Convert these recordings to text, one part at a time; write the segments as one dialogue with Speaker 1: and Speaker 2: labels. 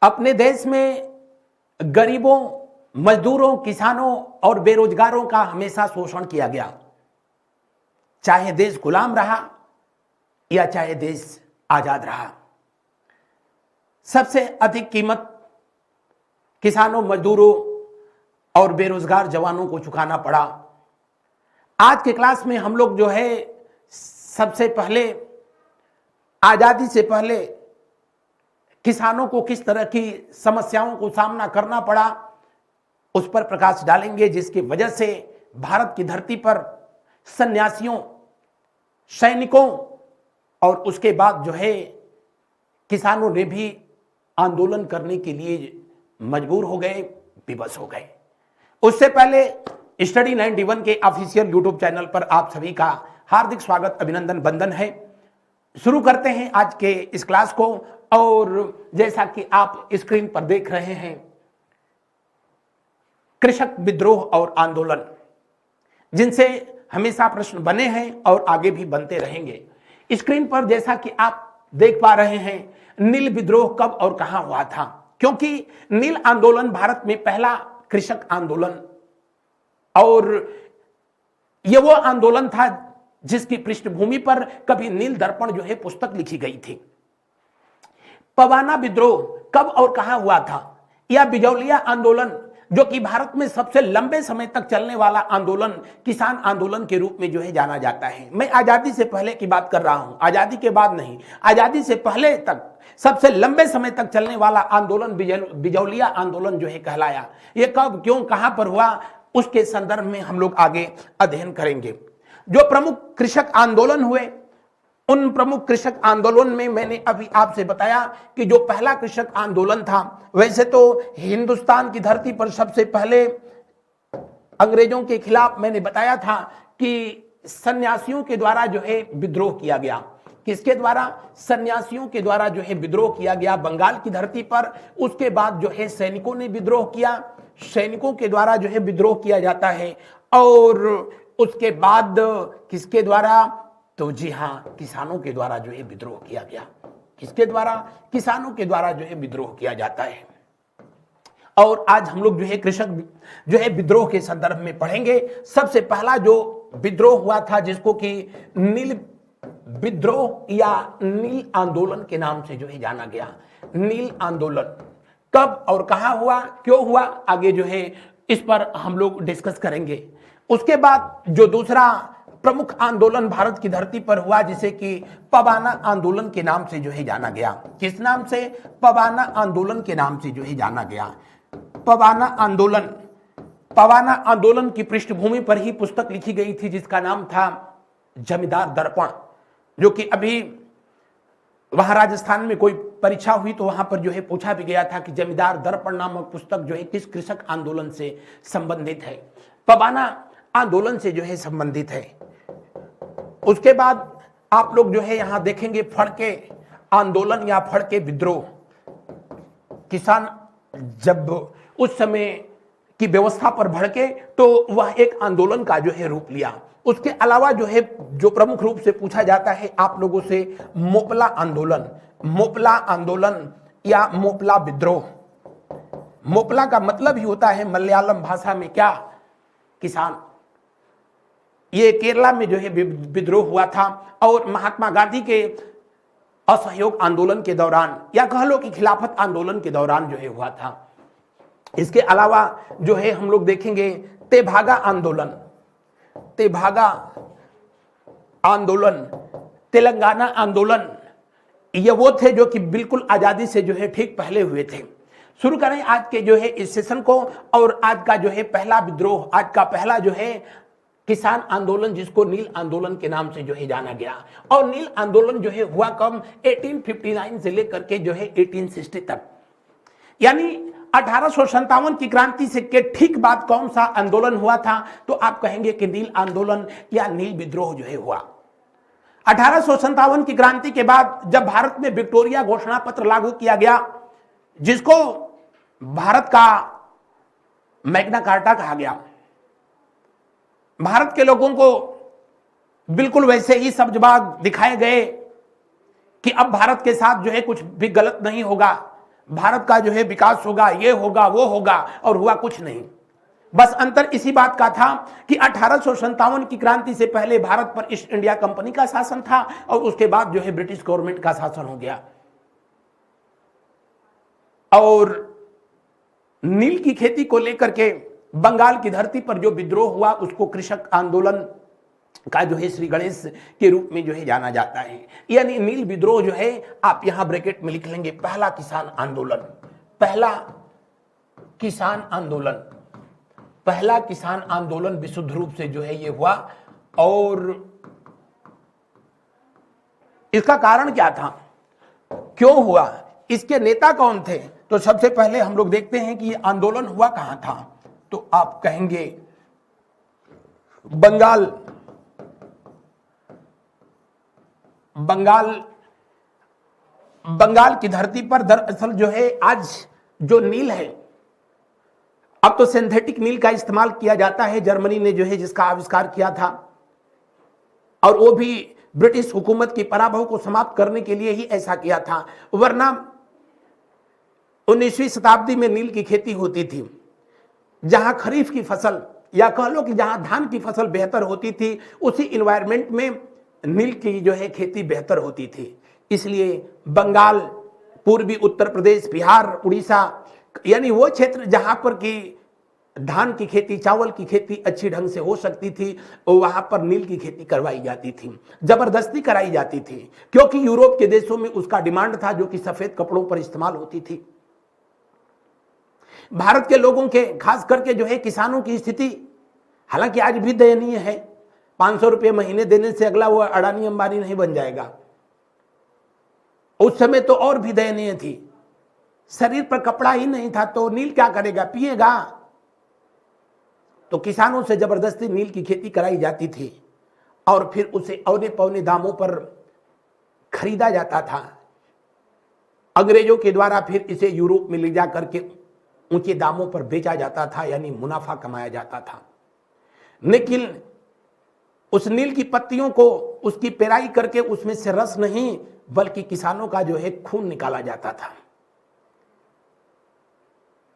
Speaker 1: अपने देश में गरीबों, मजदूरों, किसानों और बेरोजगारों का हमेशा शोषण किया गया। चाहे देश गुलाम रहा या चाहे देश आजाद रहा, सबसे अधिक कीमत किसानों, मजदूरों और बेरोजगार जवानों को चुकाना पड़ा। आज के क्लास में हम लोग जो है सबसे पहले आजादी से पहले किसानों को किस तरह की समस्याओं को सामना करना पड़ा उस पर प्रकाश डालेंगे, जिसकी वजह से भारत की धरती पर सन्यासियों, सैनिकों और उसके बाद जो है किसानों ने भी आंदोलन करने के लिए मजबूर हो गए, विवश हो गए। उससे पहले स्टडी 91 के ऑफिशियल यूट्यूब चैनल पर आप सभी का हार्दिक स्वागत, अभिनंदन, वंदन है। शुरू करते हैं आज के इस क्लास को। और जैसा कि आप स्क्रीन पर देख रहे हैं, कृषक विद्रोह और आंदोलन, जिनसे हमेशा प्रश्न बने हैं और आगे भी बनते रहेंगे। स्क्रीन पर जैसा कि आप देख पा रहे हैं, नील विद्रोह कब और कहां हुआ था, क्योंकि नील आंदोलन भारत में पहला कृषक आंदोलन और यह वो आंदोलन था जिसकी पृष्ठभूमि पर कभी नील दर्पण जो है पुस्तक लिखी गई थी। पवाना विद्रोह कब और कहां हुआ था, या बिजौलिया आंदोलन, जो कि भारत में सबसे लंबे समय तक चलने वाला आंदोलन, किसान आंदोलन के रूप में जो है जाना जाता है। मैं आजादी से पहले की बात कर रहा हूं, आजादी के बाद नहीं। आजादी से पहले तक सबसे लंबे समय तक चलने वाला आंदोलन बिजौलिया आंदोलन जो है कहलाया। यह कब, क्यों, कहां पर हुआ, उसके संदर्भ में हम लोग आगे अध्ययन करेंगे। जो प्रमुख कृषक आंदोलन हुए, उन प्रमुख कृषक आंदोलन में मैंने अभी आपसे बताया कि जो पहला कृषक आंदोलन था, वैसे तो हिंदुस्तान की धरती पर सबसे पहले अंग्रेजों के खिलाफ मैंने बताया था कि सन्यासियों के द्वारा जो है विद्रोह किया गया। किसके द्वारा? सन्यासियों के द्वारा जो है विद्रोह किया गया बंगाल की धरती पर। उसके बाद जो है सैनिकों ने विद्रोह किया, सैनिकों के द्वारा जो है विद्रोह किया जाता है। और उसके बाद किसके द्वारा? तो जी हाँ, किसानों के द्वारा जो है विद्रोह किया गया। किसके द्वारा? किसानों के द्वारा जो है विद्रोह किया जाता है। और आज हम लोग जो है कृषक जो है विद्रोह के संदर्भ में पढ़ेंगे। सबसे पहला जो विद्रोह हुआ था, जिसको कि नील विद्रोह या नील आंदोलन के नाम से जो है जाना गया। नील आंदोलन कब और कहां हुआ, क्यों हुआ, आगे जो है इस पर हम लोग डिस्कस करेंगे। उसके बाद जो दूसरा प्रमुख आंदोलन भारत की धरती पर हुआ, जिसे कि पवाना आंदोलन के नाम से जो है जाना गया। किस नाम से? पवाना आंदोलन के नाम से जो है जाना गया। पवाना आंदोलन, पवाना आंदोलन की पृष्ठभूमि पर ही पुस्तक लिखी गई थी, जिसका नाम था जमींदार दर्पण, जो कि अभी वहां राजस्थान में कोई परीक्षा हुई तो वहां पर जो है पूछा भी गया था कि जमींदार दर्पण नामक पुस्तक जो है किस कृषक आंदोलन से संबंधित है। पवाना आंदोलन से जो है संबंधित है। उसके बाद आप लोग जो है यहां देखेंगे फड़के आंदोलन या फड़के विद्रोह। किसान जब उस समय की व्यवस्था पर भड़के तो वह एक आंदोलन का जो है रूप लिया। उसके अलावा जो है जो प्रमुख रूप से पूछा जाता है आप लोगों से, मोपला आंदोलन, मोपला आंदोलन या मोपला विद्रोह। मोपला का मतलब ही होता है मलयालम भाषा में क्या? किसान। ये केरला में जो है विद्रोह हुआ था और महात्मा गांधी के असहयोग आंदोलन के दौरान, या कह लो कि खिलाफत आंदोलन के दौरान जो है हुआ था। इसके अलावा जो है हम लोग देखेंगे तेभागा आंदोलन, तेभागा आंदोलन, तेलंगाना आंदोलन। ये वो थे जो कि बिल्कुल आजादी से जो है ठीक पहले हुए थे। शुरू करें आज के जो है इस सेशन को। और आज का जो है पहला विद्रोह, आज का पहला जो है किसान आंदोलन, जिसको नील आंदोलन के नाम से जो है जाना गया। और नील आंदोलन जो है हुआ कब? 1859 से लेकर के जो है 1860 तक, यानी 1857 की क्रांति से के ठीक बाद कौन सा आंदोलन हुआ था? तो आप कहेंगे कि नील आंदोलन या नील विद्रोह जो है हुआ 1857 की क्रांति के बाद, जब भारत में विक्टोरिया घोषणा पत्र लागू किया गया, जिसको भारत का मैग्ना कार्टा कहा गया। भारत के लोगों को बिल्कुल वैसे ही सब्जबाग दिखाए गए कि अब भारत के साथ जो है कुछ भी गलत नहीं होगा। भारत का जो है विकास होगा, ये होगा, वो होगा, और हुआ कुछ नहीं। बस अंतर इसी बात का था कि 1857 की क्रांति से पहले भारत पर ईस्ट इंडिया कंपनी का शासन था और उसके बाद जो है ब्रिटिश गवर्नमेंट का शासन हो गया। और नील की खेती को लेकर के बंगाल की धरती पर जो विद्रोह हुआ उसको कृषक आंदोलन का जो है श्री गणेश के रूप में जो है जाना जाता है। यानी नील विद्रोह जो है आप यहां ब्रैकेट में लिख लेंगे पहला किसान आंदोलन। पहला किसान आंदोलन, पहला किसान आंदोलन विशुद्ध रूप से जो है ये हुआ। और इसका कारण क्या था, क्यों हुआ, इसके नेता कौन थे? तो सबसे पहले हम लोग देखते हैं कि ये आंदोलन हुआ कहां था। तो आप कहेंगे बंगाल, बंगाल की धरती पर दरअसल जो है आज जो नील है, अब तो सिंथेटिक नील का इस्तेमाल किया जाता है। जर्मनी ने जो है जिसका आविष्कार किया था, और वो भी ब्रिटिश हुकूमत की पराभव को समाप्त करने के लिए ही ऐसा किया था। वरना 19वीं शताब्दी में नील की खेती होती थी। जहां खरीफ की फसल या कह लो कि जहां धान की फसल बेहतर होती थी, उसी इन्वायरमेंट में नील की जो है खेती बेहतर होती थी। इसलिए बंगाल, पूर्वी उत्तर प्रदेश, बिहार, उड़ीसा, यानी वो क्षेत्र जहां पर कि धान की खेती, चावल की खेती अच्छी ढंग से हो सकती थी, वहां पर नील की खेती करवाई जाती थी, जबरदस्ती कराई जाती थी, क्योंकि यूरोप के देशों में उसका डिमांड था जो कि सफेद कपड़ों पर इस्तेमाल होती थी। भारत के लोगों के, खास करके जो है किसानों की स्थिति हालांकि आज भी दयनीय है। 500 रुपये महीने देने से अगला वो अडानी अंबानी नहीं बन जाएगा। उस समय तो और भी दयनीय थी, शरीर पर कपड़ा ही नहीं था तो नील क्या करेगा, पिएगा। तो किसानों से जबरदस्ती नील की खेती कराई जाती थी और फिर उसे औने पौने दामों पर खरीदा जाता था। अंग्रेजों के द्वारा फिर इसे यूरोप में ले जा करके ऊंचे दामों पर बेचा जाता था, यानी मुनाफा कमाया जाता था। लेकिन उस नील की पत्तियों को, उसकी पेराई करके उसमें से रस नहीं बल्कि किसानों का जो है खून निकाला जाता था।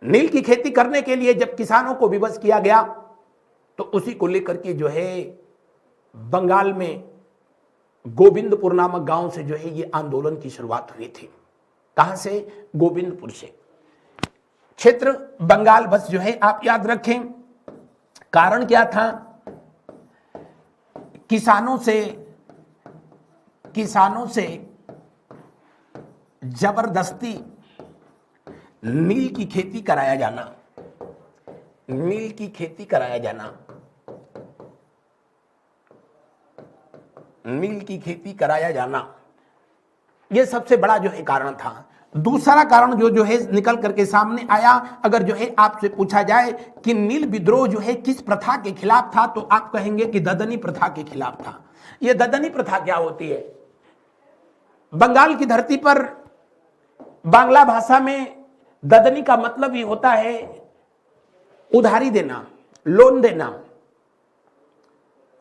Speaker 1: नील की खेती करने के लिए जब किसानों को विवश किया गया तो उसी को लेकर के जो है बंगाल में गोविंदपुर नामक गांव से जो है ये आंदोलन की शुरुआत हुई थी। कहां से? गोविंदपुर से। क्षेत्र बंगाल, बस जो है आप याद रखें। कारण क्या था? किसानों से जबरदस्ती नील की खेती कराया जाना, नील की खेती कराया जाना, नील की खेती कराया जाना, यह सबसे बड़ा जो है कारण था। दूसरा कारण जो है निकल करके सामने आया, अगर जो है आपसे पूछा जाए कि नील विद्रोह जो है किस प्रथा के खिलाफ था, तो आप कहेंगे कि ददनी प्रथा के खिलाफ था। यह ददनी प्रथा क्या होती है? बंगाल की धरती पर बांग्ला भाषा में ददनी का मतलब ही होता है उधारी देना, लोन देना।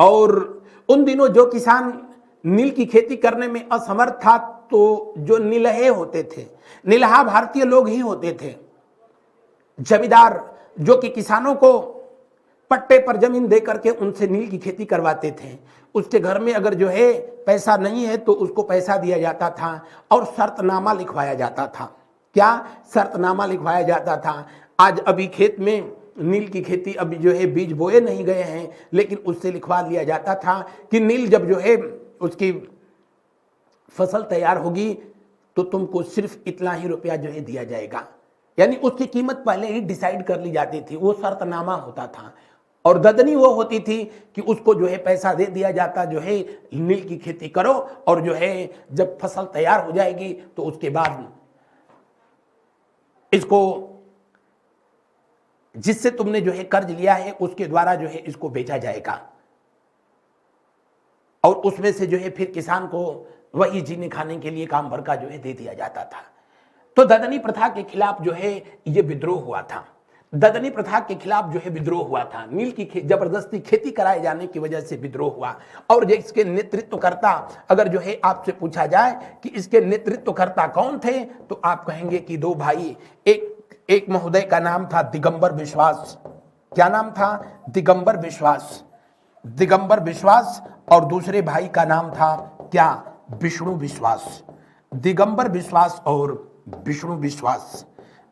Speaker 1: और उन दिनों जो किसान नील की खेती करने में असमर्थ था, तो जो नीलहे होते थे, नीलहा भारतीय लोग ही होते थे, जमींदार, जो कि किसानों को पट्टे पर जमीन दे करके उनसे नील की खेती करवाते थे। उसके घर में अगर जो है पैसा नहीं है तो उसको पैसा दिया जाता था और शर्तनामा लिखवाया जाता था। क्या? शर्तनामा लिखवाया जाता था। आज अभी खेत में नील की खेती अभी जो है बीज बोए नहीं गए हैं, लेकिन उससे लिखवा लिया जाता था कि नील जब जो है उसकी फसल तैयार होगी तो तुमको सिर्फ इतना ही रुपया जो है दिया जाएगा। यानी उसकी कीमत पहले ही डिसाइड कर ली जाती थी, वो शर्तनामा होता था। और ददनी वो होती थी कि उसको जो है पैसा दे दिया जाता, जो है नील की खेती करो, और जो है जब फसल तैयार हो जाएगी तो उसके बाद इसको, जिससे तुमने जो है कर्ज लिया है उसके द्वारा जो है इसको बेचा जाएगा, और उसमें से जो है फिर किसान को वही जीने खाने के लिए काम भर का जो है दे दिया जाता था। तो ददनी प्रथा के खिलाफ जो है ये विद्रोह हुआ था। ददनी प्रथा के खिलाफ जो है विद्रोह हुआ था। नील की जबरदस्ती खेती कराए जाने की वजह से विद्रोह हुआ। और इसके नेतृत्वकर्ता अगर जो है आपसे पूछा जाए कि इसके नेतृत्वकर्ता कौन थे, तो आप कहेंगे कि दो भाई, एक महोदय का नाम था दिगंबर विश्वास। क्या नाम था? दिगंबर विश्वास। दिगंबर विश्वास। और दूसरे भाई का नाम था क्या? विष्णु विश्वास। दिगंबर विश्वास और विष्णु विश्वास।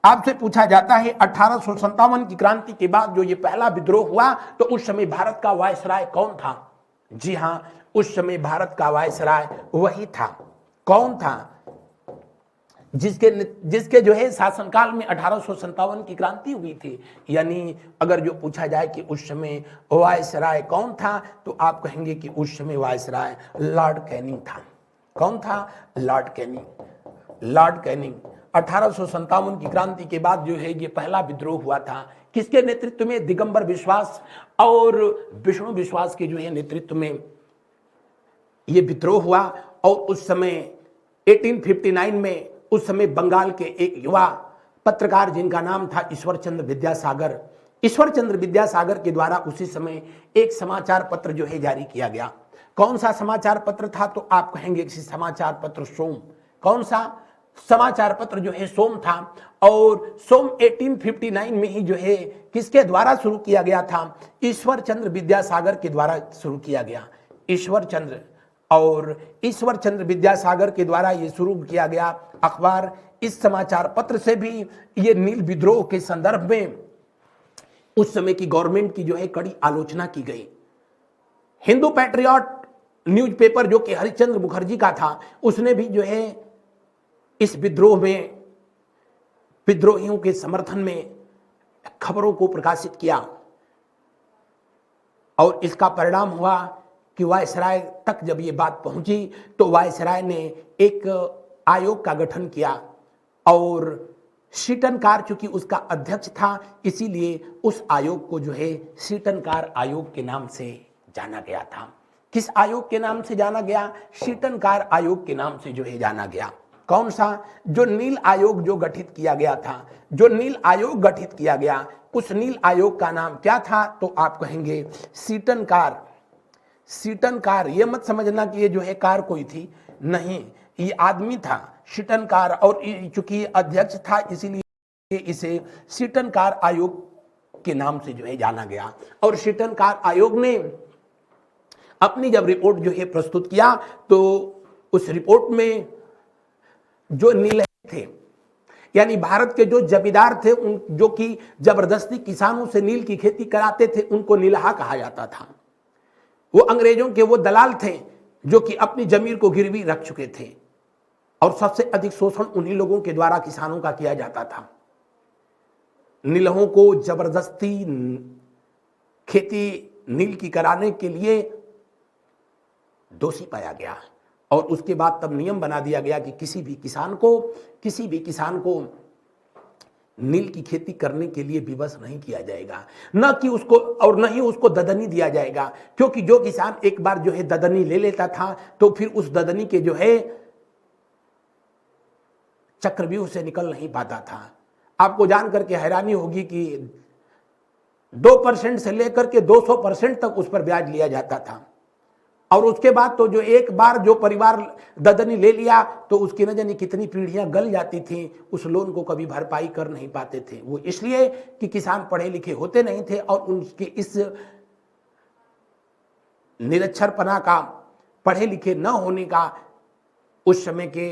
Speaker 1: आपसे पूछा जाता है 1857 की क्रांति के बाद जो ये पहला विद्रोह हुआ, तो उस समय भारत का वायसराय कौन था? जी हां, उस समय भारत का वायसराय वही था। कौन था? जिसके जो है शासनकाल में 1857 की क्रांति हुई थी। यानी अगर जो पूछा जाए कि उस समय वायसराय कौन था, तो आप कहेंगे कि उस समय वायसराय लॉर्ड कैनिंग था। कौन था? Lord Canning. Lord Canning. 1857 की क्रांति के बाद जो है ये पहला विद्रोह हुआ था। किसके नेतृत्व में? दिगंबर विश्वास और विष्णु विश्वास के जो है नेतृत्व में ये विद्रोह हुआ। और उस समय 1859 में उस समय बंगाल के एक युवा पत्रकार जिनका नाम था ईश्वर चंद्र विद्यासागर, ईश्वर चंद्र विद्यासागर के द्वारा उसी समय एक समाचार पत्र जो है जारी किया गया। कौन सा समाचार पत्र था? तो आप कहेंगे कि समाचार पत्र सोम। कौन सा? समाचार पत्र जो है सोम था। और सोम 1859 में ही जो है किसके द्वारा शुरू किया गया था? ईश्वर चंद्र विद्यासागर के द्वारा शुरू किया गया। ईश्वर चंद्र और ईश्वर चंद्र विद्यासागर के द्वारा ये शुरू किया गया अखबार। इस समाचार पत्र से भी ये नील विद्रोह के संदर्भ में उस समय की गवर्नमेंट की जो है कड़ी आलोचना की गई। हिंदू पैट्रियट न्यूज़पेपर जो कि हरिश्चंद्र मुखर्जी का था, उसने भी जो है इस विद्रोह में विद्रोहियों के समर्थन में खबरों को प्रकाशित किया। और इसका परिणाम हुआ कि वायसराय तक जब ये बात पहुंची, तो वायसराय ने एक आयोग का गठन किया। और शीटनकार चूंकि उसका अध्यक्ष था, इसीलिए उस आयोग को जो है शीटनकार आयोग के नाम से जाना गया था। किस आयोग के नाम से जाना गया? शीटनकार आयोग के नाम से जो है जाना गया। कौन सा? जो नील आयोग जो गठित किया गया था, जो नील आयोग गठित किया गया, उस नील आयोग का नाम क्या था? तो आप कहेंगे शीटनकार। शीटनकार। ये मत समझना कि ये जो है कार कोई थी, नहीं, ये आदमी था शीटनकार। और चूंकि अध्यक्ष था, इसीलिए इसे शीटनकार आयोग के नाम से जो है जाना गया। और शीटनकार आयोग ने अपनी जब रिपोर्ट जो है प्रस्तुत किया, तो उस रिपोर्ट में जो नील थे, यानी भारत के जो जमींदार थे, उन जो कि जबरदस्ती किसानों से नील की खेती कराते थे, उनको नीलहा कहा जाता था। वो अंग्रेजों के वो दलाल थे जो कि अपनी जमीन को गिरवी रख चुके थे। और सबसे अधिक शोषण उन्हीं लोगों के द्वारा किसानों का किया जाता था। नीलहों को जबरदस्ती खेती नील की कराने के लिए दोषी पाया गया। और उसके बाद तब नियम बना दिया गया कि किसी भी किसान को नील की खेती करने के लिए विवश नहीं किया जाएगा, न कि उसको, और न ही उसको ददनी दिया जाएगा। क्योंकि जो किसान एक बार जो है ददनी ले लेता था, तो फिर उस ददनी के जो है चक्रव्यूह से निकल नहीं पाता था। आपको जान करके हैरानी होगी कि 2% से लेकर के 200% तक उस पर ब्याज लिया जाता था। और उसके बाद तो जो एक बार जो परिवार ददनी ले लिया, तो उसकी न जाने कितनी पीढ़ियां गल जाती थी, उस लोन को कभी भरपाई कर नहीं पाते थे। वो इसलिए कि किसान पढ़े लिखे होते नहीं थे, और उनके इस निरक्षरपना का, पढ़े लिखे न होने का, उस समय के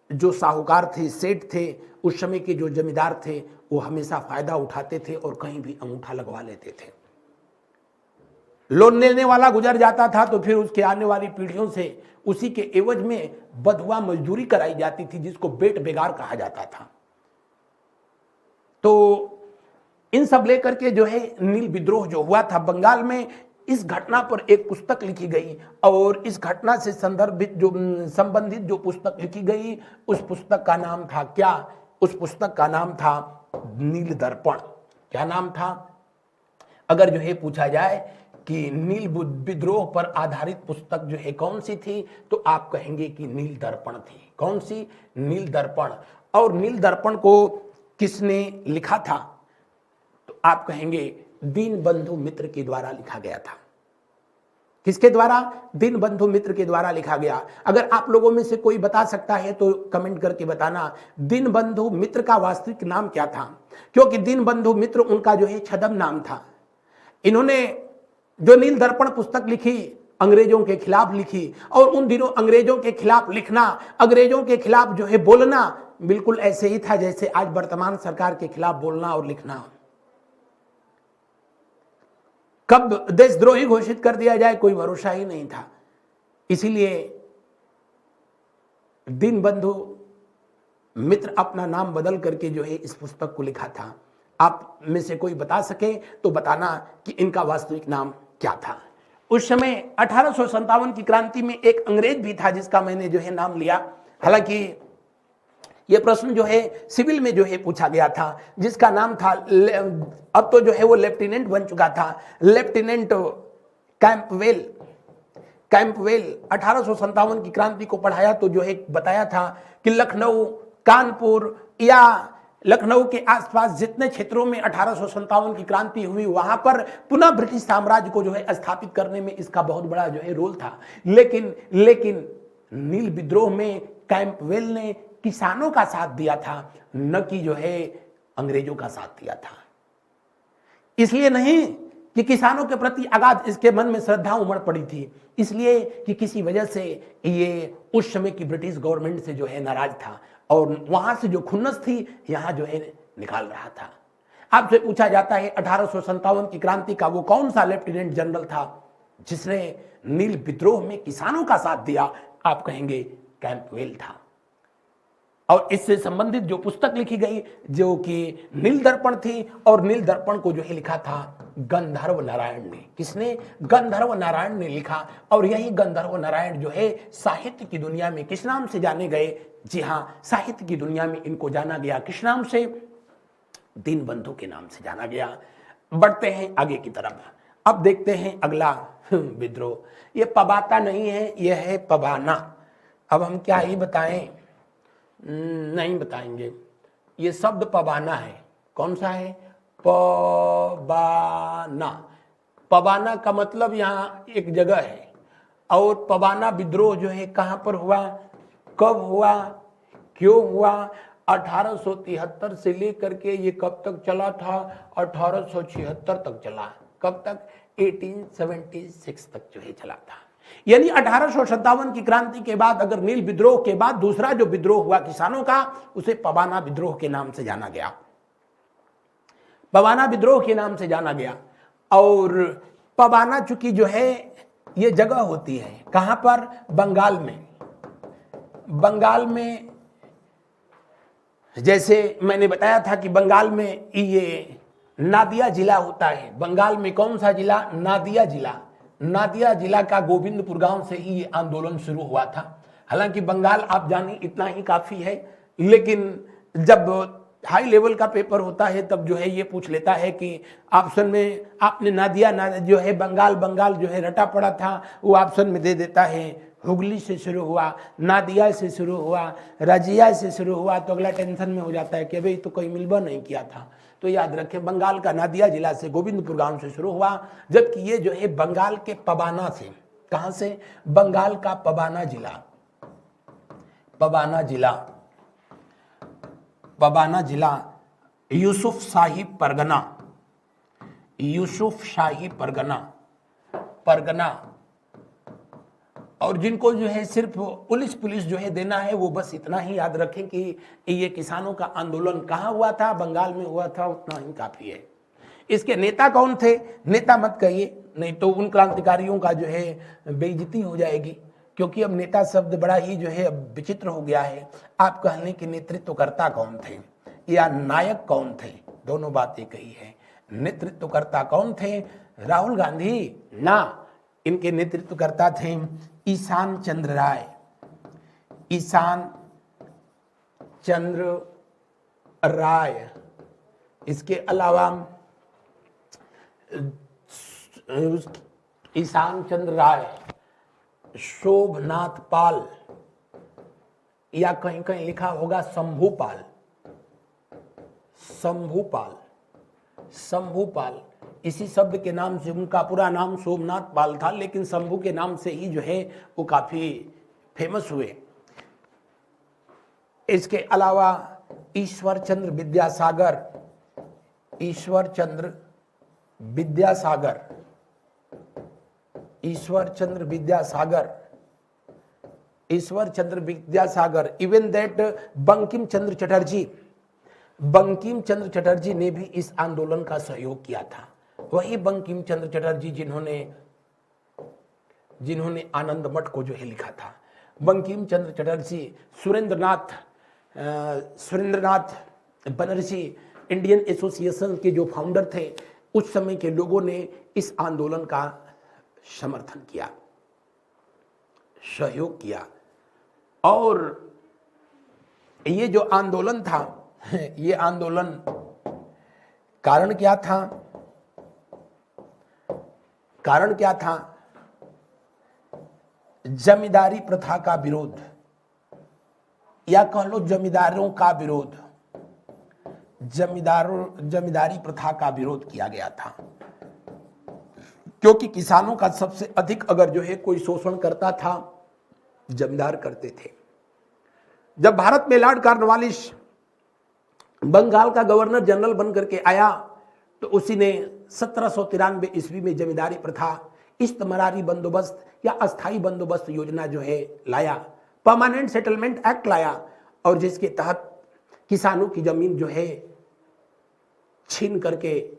Speaker 1: जो साहूकार थे, सेठ थे, उस समय के जो जमींदार थे, वो हमेशा फायदा उठाते थे और कहीं भी अंगूठा लगवा लेते थे। लोन लेने वाला गुजर जाता था, तो फिर उसके आने वाली पीढ़ियों से उसी के एवज में बधुआ मजदूरी कराई जाती थी, जिसको बेट बेगार कहा जाता था। तो इन सब लेकर के जो है नील विद्रोह जो हुआ था बंगाल में, इस घटना पर एक पुस्तक लिखी गई। और इस घटना से संबंधित जो पुस्तक लिखी गई, उस पुस्तक का नाम था क्या? उस पुस्तक का नाम था नील दर्पण। क्या नाम था? अगर जो है पूछा जाए कि नील विद्रोह पर आधारित पुस्तक जो है कौन सी थी, तो आप कहेंगे कि नील दर्पण थी। कौन सी? नील दर्पण। और नील दर्पण को किसने लिखा था? तो आप कहेंगे दीनबंधु मित्र के द्वारा लिखा गया था। किसके द्वारा? दीनबंधु मित्र के द्वारा लिखा गया। अगर आप लोगों में से कोई बता सकता है तो कमेंट करके बताना, दीनबंधु मित्र का वास्तविक नाम क्या था? क्योंकि दीनबंधु मित्र उनका जो है छद्म नाम था। इन्होंने जो नील दर्पण पुस्तक लिखी, अंग्रेजों के खिलाफ लिखी, और उन दिनों अंग्रेजों के खिलाफ लिखना, अंग्रेजों के खिलाफ जो है बोलना बिल्कुल ऐसे ही था जैसे आज वर्तमान सरकार के खिलाफ बोलना और लिखना। कब देशद्रोही घोषित कर दिया जाए कोई भरोसा ही नहीं था। इसीलिए दीनबंधु मित्र अपना नाम बदल करके जो है इस पुस्तक को लिखा था। आप में से कोई बता सके तो बताना कि इनका वास्तविक नाम क्या था। उस समय 1857 की क्रांति में एक अंग्रेज भी था जिसका मैंने जो है नाम लिया। हालांकि यह प्रश्न जो है सिविल में जो है पूछा गया था, जिसका नाम था, अब तो जो है वो लेफ्टिनेंट बन चुका था, लेफ्टिनेंट कैंपवेल। 1857 की क्रांति को पढ़ाया तो जो है बताया था कि लखनऊ, कानपुर या लखनऊ के आसपास जितने क्षेत्रों में 1857 की क्रांति हुई वहां पर पुनः ब्रिटिश साम्राज्य को जो है स्थापित करने में इसका बहुत बड़ा जो है रोल था। लेकिन नील विद्रोह में कैंपवेल ने किसानों का साथ दिया था, न कि जो है अंग्रेजों का साथ दिया था। इसलिए नहीं कि किसानों के प्रति अगाध इसके मन में श्रद्धा उमड़ पड़ी थी, इसलिए कि किसी वजह से ये उस समय की ब्रिटिश गवर्नमेंट से जो है नाराज था और वहां से जो खुन्नस थी यहां जो है निकाल रहा था। आपसे पूछा जाता है 1857 की क्रांति का वो कौन सा लेफ्टिनेंट जनरल था जिसने नील विद्रोह में किसानों का साथ दिया? आप कहेंगे कैंपवेल था। और इससे संबंधित जो पुस्तक लिखी गई जो कि नील दर्पण थी, और नील दर्पण को जो है लिखा था गंधर्व नारायण ने। किसने? गंधर्व नारायण ने लिखा। और यही गंधर्व नारायण जो है साहित्य की दुनिया में किस नाम से जाने गए? जी हां, साहित्य की दुनिया में इनको जाना गया किस नाम से? दीनबंधु के नाम से जाना गया। बढ़ते हैं आगे की तरफ। अब देखते हैं अगला विद्रोह। ये पबाता नहीं है, यह है पबाना। अब हम क्या ही बताएं, नहीं बताएंगे। ये शब्द पबाना है। कौन सा है? पबाना। पबाना का मतलब यहाँ एक जगह है। और पबाना विद्रोह जो है कहां पर हुआ, कब हुआ, क्यों हुआ? 1873 से लेकर के ये कब तक चला था? 1876 तक चला। कब तक? 1876 तक जो है चला था। यानी 1857 की क्रांति के बाद, अगर नील विद्रोह के बाद दूसरा जो विद्रोह हुआ किसानों का, उसे पबाना विद्रोह के नाम से जाना गया। पबाना विद्रोह के नाम से जाना गया। और पबाना चूंकि जो है ये जगह होती है कहां पर? बंगाल में। बंगाल में जैसे मैंने बताया था कि बंगाल में ये नादिया जिला होता है। बंगाल में कौन सा जिला? नादिया जिला। नादिया जिला का गोविंदपुर गांव से ही ये आंदोलन शुरू हुआ था। हालांकि बंगाल आप जाने इतना ही काफी है, लेकिन जब हाई लेवल का पेपर होता है तब जो है ये पूछ लेता है कि ऑप्शन में आपने नादिया जो है बंगाल जो है रटा पड़ा था, वो ऑप्शन में दे देता है हुगली से शुरू हुआ, नादिया से शुरू हुआ, रजिया से शुरू हुआ, तो अगला टेंशन में हो जाता है कि भाई तो कोई मिलवा नहीं किया था। तो याद रखें बंगाल का नादिया जिला से गोविंदपुर गांव से शुरू हुआ, जबकि ये जो है बंगाल के पबाना से। कहां से? बंगाल का पबाना जिला। पबाना जिला, पबाना जिला यूसुफ शाही परगना, यूसुफ शाही परगना, परगना। और जिनको जो है सिर्फ पुलिस जो है देना है वो बस इतना ही याद रखें कि ये किसानों का आंदोलन कहाँ हुआ था? बंगाल में हुआ था, उतना ही काफी है। इसके नेता कौन थे? नेता मत कहिए, नहीं तो उन क्रांतिकारियों का जो है बेइज्जती हो जाएगी, क्योंकि अब नेता शब्द बड़ा ही जो है विचित्र हो गया है। आप कहने के नेतृत्वकर्ता कौन थे या नायक कौन थे? दोनों बातें कही है। नेतृत्वकर्ता कौन थे? राहुल गांधी ना, इनके नेतृत्वकर्ता थे ईशान चंद्र राय। ईशान चंद्र राय। इसके अलावा ईशान चंद्र राय, शोभनाथ पाल, या कहीं कहीं लिखा होगा शंभूपाल। शंभूपाल, शंभूपाल, इसी शब्द के नाम से उनका पूरा नाम सोमनाथ पाल था, लेकिन शंभू के नाम से ही जो है वो काफी फेमस हुए। इसके अलावा ईश्वर चंद्र विद्यासागर, ईश्वर चंद्र विद्यासागर, ईश्वर चंद्र विद्यासागर, ईश्वर चंद्र विद्यासागर, इवन दैट बंकिम चंद्र चटर्जी, बंकिम चंद्र चटर्जी ने भी इस आंदोलन का सहयोग किया था। वही बंकिम चंद्र चटर्जी जिन्होंने आनंद मठ को जो है लिखा था। बंकिम चंद्र चटर्जी सुरेंद्रनाथ बनर्जी इंडियन एसोसिएशन के जो फाउंडर थे, उस समय के लोगों ने इस आंदोलन का समर्थन किया, सहयोग किया। और ये जो आंदोलन था, ये आंदोलन कारण क्या था? कारण क्या था? जमींदारी प्रथा का विरोध, या कह लो जमींदारों का विरोध, जमींदारी प्रथा का विरोध किया गया था। क्योंकि किसानों का सबसे अधिक अगर जो है कोई शोषण करता था, जमींदार करते थे। जब भारत में लॉर्ड कॉर्नवालिस बंगाल का गवर्नर जनरल बन करके आया, तो उसी ने 1793 ईस्वी में जमींदारी प्रथा, इस्तमरारी बंदोबस्त या अस्थाई बंदोबस्त योजना जो है लाया, परमानेंट सेटलमेंट एक्ट लाया, और जिसके तहत किसानों की जमीन जो है छीन करके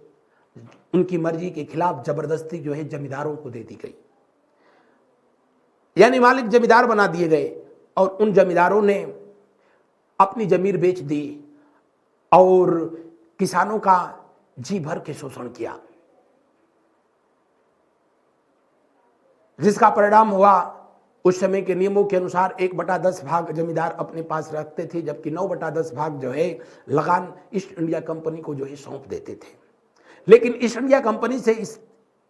Speaker 1: उनकी मर्जी के खिलाफ जबरदस्ती जो है जमींदारों को दे दी गई। यानी मालिक जमींदार बना दिए गए, और उन जमींदारों ने अपनी जमीन बेच दी और किसानों का जी भर के शोषण किया, जिसका परिणाम हुआ उस समय के नियमों के अनुसार 1/10 भाग जमींदार अपने पास रखते थे, जबकि 9/10 भाग जो है लगान ईस्ट इंडिया कंपनी को जो है सौंप देते थे। लेकिन ईस्ट इंडिया कंपनी से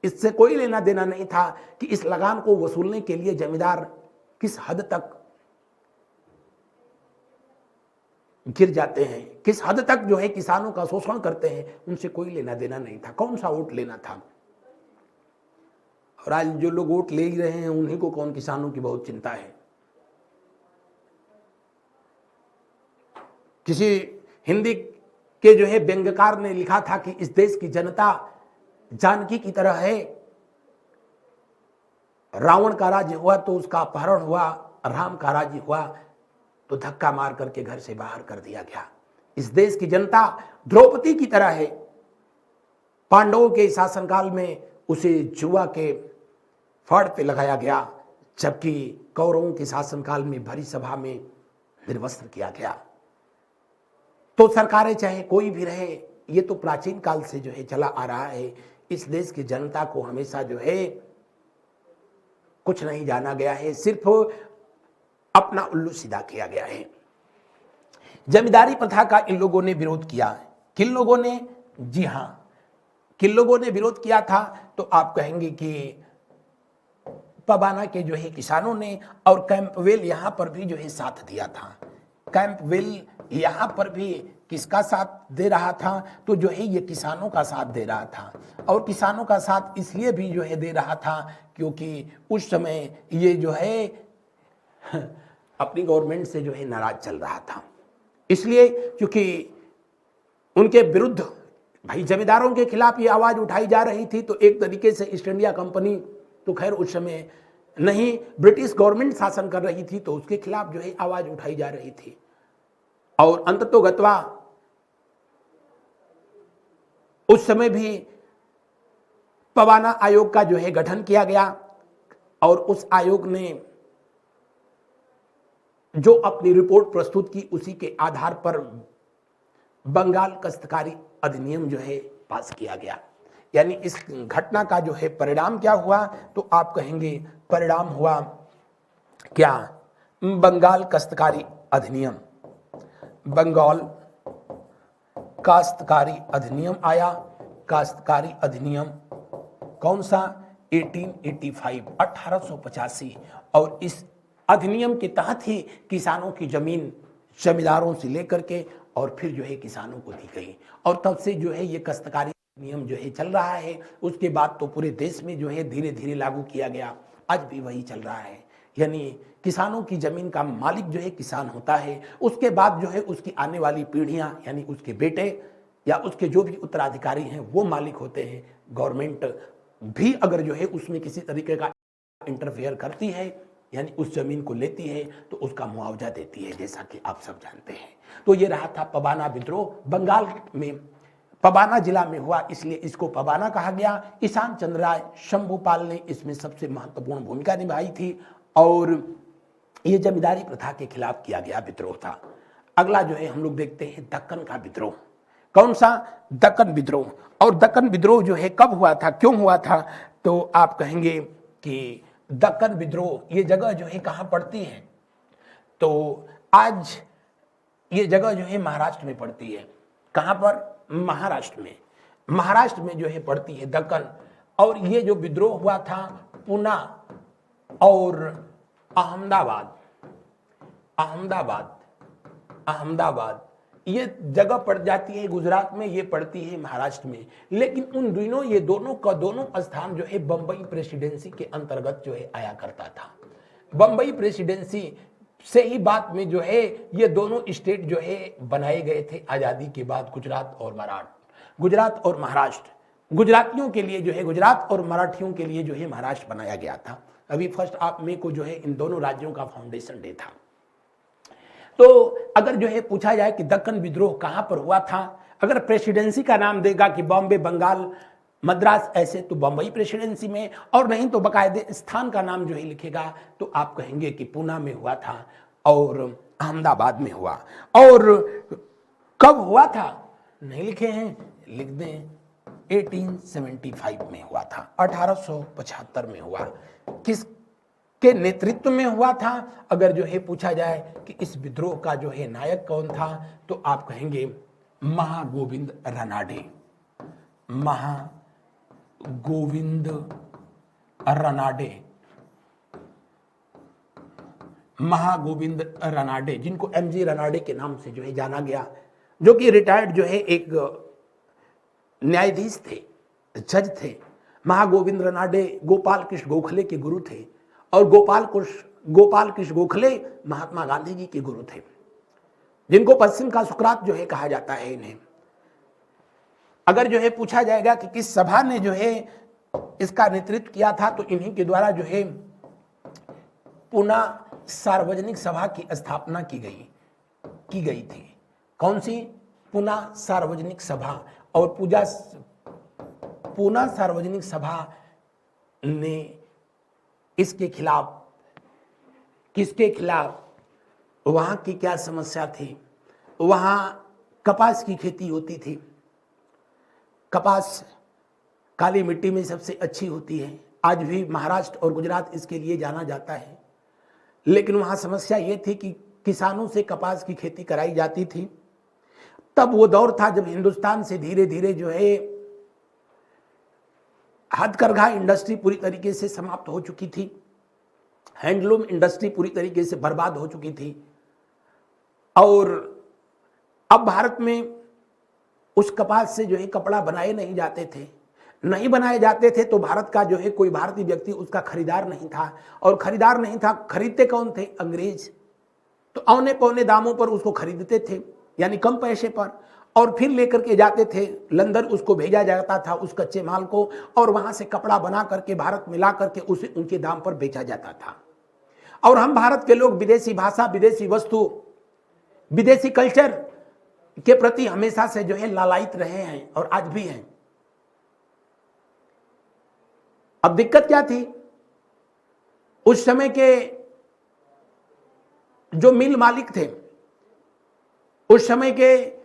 Speaker 1: इससे कोई लेना देना नहीं था कि इस लगान को वसूलने के लिए जमींदार किस हद तक गिर जाते हैं, किस हद तक जो है किसानों का शोषण करते हैं, उनसे कोई लेना देना नहीं था। कौन सा वोट लेना था? और आज जो लोग वोट ले ही रहे हैं, उन्हीं को कौन किसानों की बहुत चिंता है। किसी हिंदी के जो है व्यंग्यकार ने लिखा था कि इस देश की जनता जानकी की तरह है, रावण का राज्य हुआ तो उसका अपहरण हुआ, राम का राज्य हुआ तो धक्का मार करके घर से बाहर कर दिया गया। इस देश की जनता द्रौपदी की तरह है, पांडवों के शासनकाल में उसे जुआ के फाड़ पे लगाया गया, जबकि कौरवों के शासनकाल में भरी सभा में निर्वस्त्र किया गया। तो सरकारें चाहे कोई भी रहे, ये तो प्राचीन काल से जो है चला आ रहा है। इस देश की जनता को हमेशा जो है कुछ नहीं जाना गया है, सिर्फ अपना उल्लू सीधा किया गया है। जमींदारी प्रथा का इन लोगों ने विरोध किया। किन लोगों ने? जी हां, किन लोगों ने विरोध किया था? तो आप कहेंगे कि पबाना के जो है किसानों ने, और कैंपवेल यहां पर भी जो है साथ दिया था। कैंपवेल यहां पर भी किसका साथ दे रहा था? तो जो है ये किसानों का साथ दे रहा था। और किसानों का साथ इसलिए भी जो है दे रहा था क्योंकि उस समय ये जो है अपनी गवर्नमेंट से जो है नाराज चल रहा था। इसलिए क्योंकि उनके विरुद्ध भाई जमींदारों के खिलाफ ये आवाज उठाई जा रही थी, तो एक तरीके से ईस्ट इंडिया कंपनी तो खैर उस समय नहीं, ब्रिटिश गवर्नमेंट शासन कर रही थी, तो उसके खिलाफ जो है आवाज उठाई जा रही थी। और अंततोगत्वा उस समय भी पबाना आयोग का जो है गठन किया गया, और उस आयोग ने जो अपनी रिपोर्ट प्रस्तुत की, उसी के आधार पर बंगाल काश्तकारी अधिनियम जो है पास किया गया। यानी इस घटना का जो है परिणाम क्या हुआ? तो आप कहेंगे परिणाम हुआ क्या? बंगाल काश्तकारी अधिनियम, बंगाल काश्तकारी अधिनियम आया। काश्तकारी अधिनियम कौन सा? 1885, 1885। और इस अधिनियम के तहत ही किसानों की जमीन जमींदारों से लेकर के और फिर जो है किसानों को दी गई, और तब से जो है ये काश्तकारी नियम जो है चल रहा है। उसके बाद तो पूरे देश में जो है धीरे धीरे लागू किया गया, आज भी वही चल रहा है। यानी किसानों की जमीन का मालिक जो है किसान होता है, उसके बाद जो है उसकी आने वाली पीढ़ियां यानी उसके बेटे या उसके जो भी उत्तराधिकारी हैं वो मालिक होते हैं। गवर्नमेंट भी अगर जो है उसमें किसी तरीके का इंटरफेयर करती है यानी उस जमीन को लेती है तो उसका मुआवजा देती है, जैसा कि आप सब जानते हैं। तो ये रहा था पबाना विद्रोह, बंगाल में पबाना जिला में हुआ, इसलिए इसको पबाना कहा गया। ईशान चंद्र राय शंभुपाल ने इसमें सबसे महत्वपूर्ण भूमिका निभाई थी और ये जमींदारी प्रथा के खिलाफ किया गया विद्रोह था। अगला जो है हम लोग देखते हैं दक्कन का विद्रोह। कौन सा? दक्कन विद्रोह। और दक्कन विद्रोह जो है कब हुआ था, क्यों हुआ था? तो आप कहेंगे कि दक्कन विद्रोह ये जगह जो है कहाँ पड़ती है? तो आज ये जगह जो है महाराष्ट्र में पड़ती है। कहाँ पर? महाराष्ट्र में। महाराष्ट्र में जो है पड़ती है दक्कन। और ये जो विद्रोह हुआ था पूना और अहमदाबाद अहमदाबाद ये जगह पड़ जाती है गुजरात में, ये पड़ती है महाराष्ट्र में। लेकिन उन दिनों ये दोनों स्थान जो है बंबई प्रेसिडेंसी के अंतर्गत जो है आया करता था। बंबई प्रेसिडेंसी से ही बाद में जो है ये दोनों स्टेट जो है बनाए गए थे आजादी के बाद, गुजरात और महाराष्ट्र। गुजरातियों के लिए जो है गुजरात और मराठियों के लिए जो है महाराष्ट्र बनाया गया था। अभी 1 मई को जो है इन दोनों राज्यों का फाउंडेशन डे था। तो अगर जो है पूछा जाए कि दक्कन विद्रोह कहां पर हुआ था, अगर प्रेसिडेंसी का नाम देगा कि बॉम्बे, बंगाल, मद्रास ऐसे, तो बंबई प्रेसिडेंसी में, और नहीं तो बाकायदे स्थान का नाम जो है लिखेगा तो आप कहेंगे कि पूना में हुआ था और अहमदाबाद में हुआ। और कब हुआ था नहीं लिखे हैं, लिख दें 1875 में हुआ था, 1875 में हुआ। किस के नेतृत्व में हुआ था? अगर जो है पूछा जाए कि इस विद्रोह का जो है नायक कौन था तो आप कहेंगे महागोविंद रनाडे। महागोविंद रनाडे, जिनको एमजी रनाडे के नाम से जो है जाना गया, जो कि रिटायर्ड जो है एक न्यायाधीश थे, जज थे। महागोविंद रनाडे गोपाल कृष्ण गोखले के गुरु थे और गोपाल कृष्ण गोखले महात्मा गांधी जी के गुरु थे, जिनको पश्चिम का सुकरात जो है कहा जाता है इन्हें। अगर जो है पूछा जाएगा कि किस सभा ने जो है इसका नेतृत्व किया था तो इन्हीं के द्वारा जो है पूना सार्वजनिक सभा की स्थापना की गई थी। कौन सी? पूना सार्वजनिक सभा। और पूना सार्वजनिक सभा ने इसके खिलाफ, किसके खिलाफ? वहां की क्या समस्या थी? वहां कपास की खेती होती थी। कपास काली मिट्टी में सबसे अच्छी होती है। आज भी महाराष्ट्र और गुजरात इसके लिए जाना जाता है। लेकिन वहां समस्या ये थी कि किसानों से कपास की खेती कराई जाती थी। तब वो दौर था जब हिंदुस्तान से धीरे धीरे जो है हथकरघा इंडस्ट्री पूरी तरीके से समाप्त हो चुकी थी, हैंडलूम इंडस्ट्री पूरी तरीके से बर्बाद हो चुकी थी। और अब भारत में उस कपास से जो है कपड़ा बनाए नहीं जाते थे तो भारत का जो है कोई भारतीय व्यक्ति उसका खरीदार नहीं था। और खरीदार नहीं था, खरीदते कौन थे? अंग्रेज। तो औने पौने दामों पर उसको खरीदते थे, यानी कम पैसे पर, और फिर लेकर के जाते थे लंदन, उसको भेजा जाता था उस कच्चे माल को, और वहां से कपड़ा बना करके भारत में ला करके उसे उनके दाम पर बेचा जाता था। और हम भारत के लोग विदेशी भाषा, विदेशी वस्तु, विदेशी कल्चर के प्रति हमेशा से जो है लालायित रहे हैं और आज भी हैं। अब दिक्कत क्या थी? उस समय के जो मिल मालिक थे, उस समय के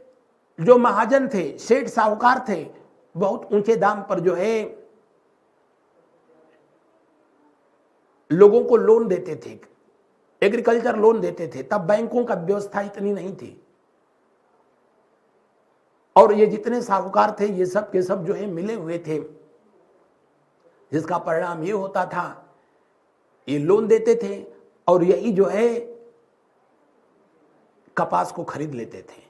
Speaker 1: जो महाजन थे, सेठ साहूकार थे, बहुत ऊंचे दाम पर जो है लोगों को लोन देते थे, एग्रीकल्चर लोन देते थे। तब बैंकों का व्यवस्था इतनी नहीं थी और ये जितने साहूकार थे ये सब के सब जो है मिले हुए थे, जिसका परिणाम ये होता था ये लोन देते थे और यही जो है कपास को खरीद लेते थे।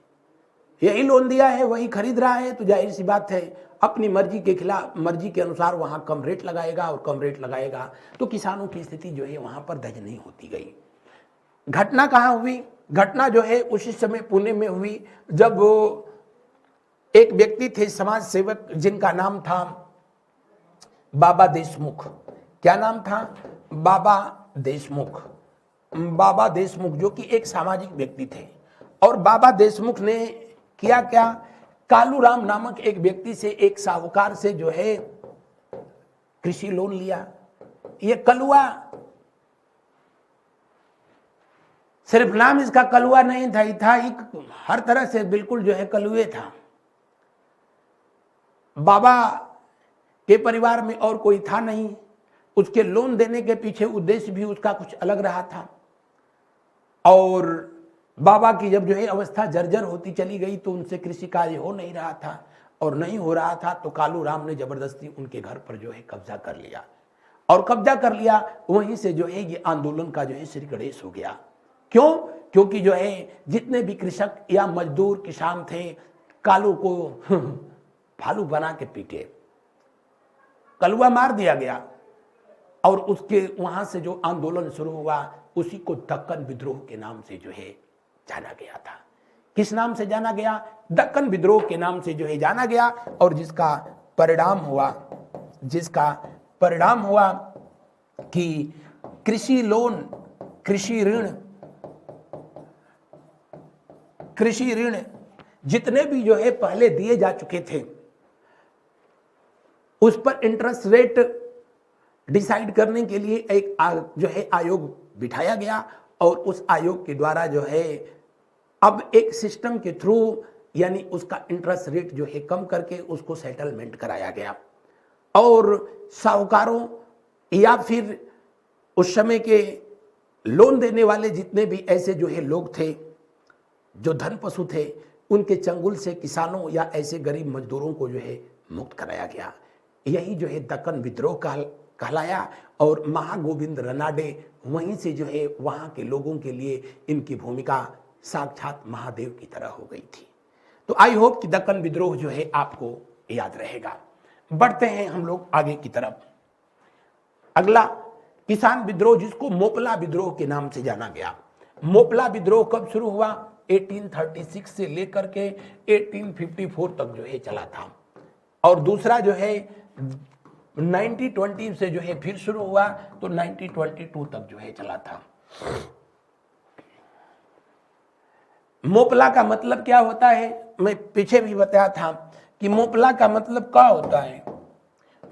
Speaker 1: यही लोन दिया है वही खरीद रहा है, तो जाहिर सी बात है अपनी मर्जी के खिलाफ, मर्जी के अनुसार वहां कम रेट लगाएगा, और कम रेट लगाएगा तो किसानों की स्थिति जो है वहां पर दयनीय होती गई। घटना कहाँ हुई? घटना जो है उसी समय पुणे में हुई, जब एक व्यक्ति थे समाज सेवक जिनका नाम था बाबा देशमुख। क्या नाम था? बाबा देशमुख। बाबा देशमुख जो कि एक सामाजिक व्यक्ति थे, और बाबा देशमुख ने किया क्या, कालूराम नामक एक व्यक्ति से, एक साहूकार से जो है कृषि लोन लिया। ये कलुआ, सिर्फ नाम इसका कलुआ नहीं था, था एक हर तरह से बिल्कुल जो है कलुए था। बाबा के परिवार में और कोई था नहीं, उसके लोन देने के पीछे उद्देश्य भी उसका कुछ अलग रहा था। और बाबा की जब जो है अवस्था जर्जर होती चली गई तो उनसे कृषि कार्य हो नहीं रहा था, और नहीं हो रहा था तो कालूराम ने जबरदस्ती उनके घर पर जो है कब्जा कर लिया, और कब्जा कर लिया वहीं से जो है ये आंदोलन का जो है श्री गणेश हो गया। क्यों? क्योंकि जो है जितने भी कृषक या मजदूर किसान थे कालू को भालू बना के पीटे, कलुआ मार दिया गया, और उसके वहां से जो आंदोलन शुरू हुआ उसी को दक्कन विद्रोह के नाम से जो है जाना गया था। किस नाम से जाना गया? दक्कन विद्रोह के नाम से जो है जाना गया, और जिसका परिणाम हुआ कि कृषि लोन, कृषि ऋण जितने भी जो है पहले दिए जा चुके थे उस पर इंटरेस्ट रेट डिसाइड करने के लिए एक जो है आयोग बिठाया गया, और उस आयोग के द्वारा जो है अब एक सिस्टम के थ्रू, यानी उसका इंटरेस्ट रेट जो है कम करके उसको सेटलमेंट कराया गया। और साहूकारों या फिर उस समय के लोन देने वाले जितने भी ऐसे जो है लोग थे, जो धन पशु थे, उनके चंगुल से किसानों या ऐसे गरीब मजदूरों को जो है मुक्त कराया गया। यही जो है दक्कन विद्रोह कहलाया, और महागोविंद रनाडे वहीं से जो है वहां के लोगों के लिए इनकी भूमिका साक्षात महादेव की तरह हो गई थी। तो आई होप कि दक्कन विद्रोह जो है आपको याद रहेगा। बढ़ते हैं हम लोग आगे की तरफ। अगला किसान विद्रोह, जिसको मोपला विद्रोह के नाम से जाना गया। मोपला विद्रोह कब शुरू हुआ? 1836 से लेकर के 1854 तक जो है चला था, और दूसरा जो है 1920 से जो है फिर शुरू हुआ तो 1922 तक जो है चला था। मोपला का मतलब क्या होता है? मैं पीछे भी बताया था कि मोपला का मतलब क्या होता है।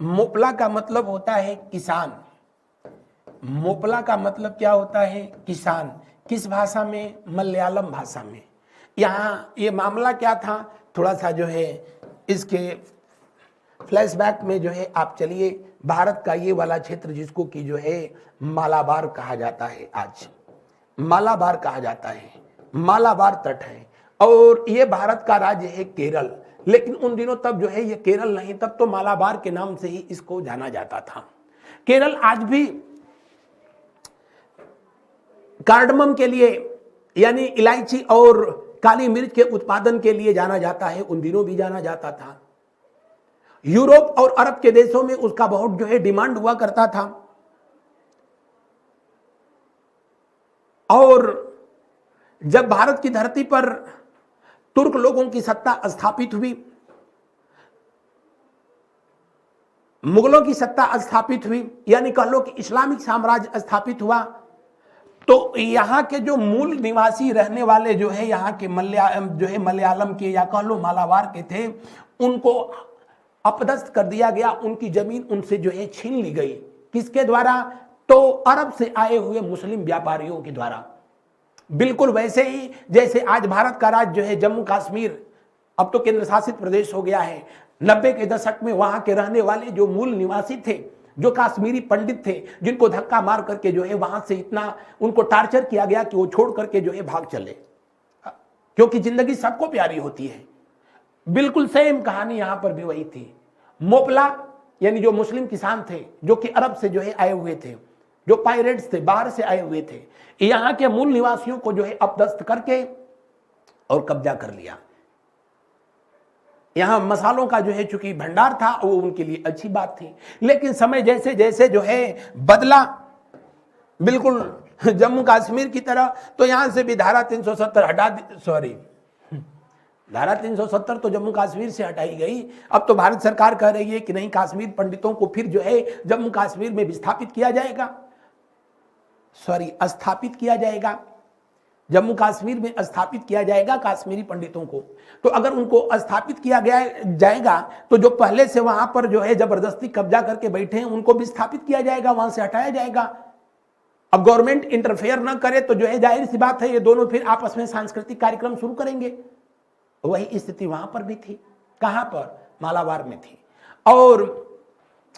Speaker 1: मोपला का मतलब होता है किसान। मोपला का मतलब क्या होता है? किसान। किस भाषा में? मलयालम भाषा में। यहाँ ये मामला क्या था, थोड़ा सा जो है इसके फ्लैशबैक में जो है आप चलिए। भारत का ये वाला क्षेत्र जिसको कि जो है मालाबार कहा जाता है, आज मालाबार कहा जाता है, मालाबार तट है, और ये भारत का राज्य है केरल। लेकिन उन दिनों तब जो है ये केरल नहीं, तब तो मालाबार के नाम से ही इसको जाना जाता था। केरल आज भी कार्डमम के लिए, यानी इलायची और काली मिर्च के उत्पादन के लिए जाना जाता है, उन दिनों भी जाना जाता था। यूरोप और अरब के देशों में उसका बहुत जो है डिमांड हुआ करता था। और जब भारत की धरती पर तुर्क लोगों की सत्ता स्थापित हुई, मुगलों की सत्ता स्थापित हुई, यानी कह लो कि इस्लामिक साम्राज्य स्थापित हुआ, तो यहाँ के जो मूल निवासी रहने वाले जो है यहाँ के मलयालम के या कह लो मालाबार के थे, उनको अपदस्थ कर दिया गया। उनकी जमीन उनसे जो है छीन ली गई। किसके द्वारा? तो अरब से आए हुए मुस्लिम व्यापारियों के द्वारा। बिल्कुल वैसे ही जैसे आज भारत का राज्य जो है जम्मू कश्मीर अब तो केंद्र शासित प्रदेश हो गया है। 90 के दशक में वहां के रहने वाले जो मूल निवासी थे, जो कश्मीरी पंडित थे, जिनको धक्का मार करके जो है वहां से इतना उनको टार्चर किया गया कि वो छोड़ करके जो है भाग चले, क्योंकि जिंदगी सबको प्यारी होती है। बिल्कुल सेम कहानी यहां पर भी वही थी। मोपला यानी जो मुस्लिम किसान थे, जो कि अरब से जो है आए हुए थे, जो पायरेट्स थे, बाहर से आए हुए थे, यहाँ के मूल निवासियों को जो है अपदस्थ करके और कब्जा कर लिया। यहाँ मसालों का जो है चूंकि भंडार था वो उनके लिए अच्छी बात थी। लेकिन समय जैसे जैसे जो है बदला, बिल्कुल जम्मू कश्मीर की तरह, तो यहां से भी धारा 370 हटा दी, सॉरी धारा 370 तो जम्मू कश्मीर से हटाई गई। अब तो भारत सरकार कह रही है कि नहीं, कश्मीर पंडितों को फिर जो है जम्मू कश्मीर में विस्थापित किया जाएगा, सॉरी स्थापित किया जाएगा, जम्मू कश्मीर में स्थापित किया जाएगा कश्मीरी पंडितों को। तो अगर उनको स्थापित किया गया जाएगा तो जो पहले से वहां पर जो है जबरदस्ती कब्जा करके बैठे हैं उनको विस्थापित किया जाएगा, वहां से हटाया जाएगा। अब गवर्नमेंट इंटरफेयर ना करे तो जो है जाहिर सी बात है ये दोनों फिर आपस में सांस्कृतिक कार्यक्रम शुरू करेंगे। वही स्थिति वहां पर भी थी। कहां पर? मालाबार में थी। और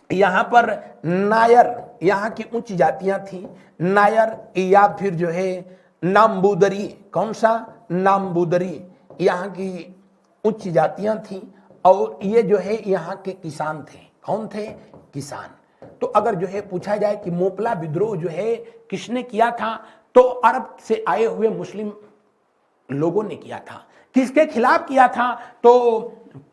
Speaker 1: यहां पर नायर, यहां की उच्च जातियां थी, नायर या फिर जो है नामबूदरी, कौन सा? नामबूदरी, यहाँ की उच्च जातियां थी। और ये जो है यहाँ के किसान थे। कौन थे? किसान। तो अगर जो है पूछा जाए कि मोपला विद्रोह जो है किसने किया था, तो अरब से आए हुए मुस्लिम लोगों ने किया था। किसके खिलाफ किया था? तो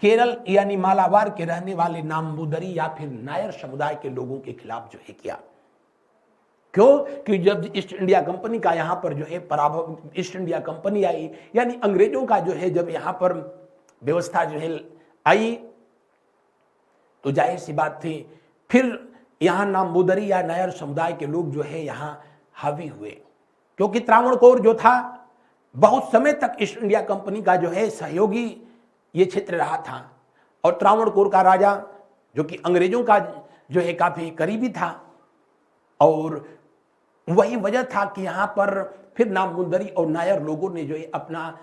Speaker 1: केरल यानी मालाबार के रहने वाले नामबूदरी या फिर नायर समुदाय के लोगों के खिलाफ जो है किया। क्यों? कि जब ईस्ट इंडिया कंपनी का यहां पर जो है पराभव, ईस्ट इंडिया कंपनी आई, यानी अंग्रेजों का जो है जब यहां पर व्यवस्था जो है आई, तो जाहिर सी बात थी फिर यहां नामबूदरी या नायर समुदाय के लोग जो है यहां हावी हुए। क्योंकि त्रावणकोर जो था बहुत समय तक ईस्ट इंडिया कंपनी का जो है सहयोगी ये क्षेत्र रहा था। और त्रावणकोर का राजा जो कि अंग्रेजों का जो है काफी करीबी था, और वही वजह था कि यहां पर फिर नामबूदरी और नायर लोगों ने जो है अपना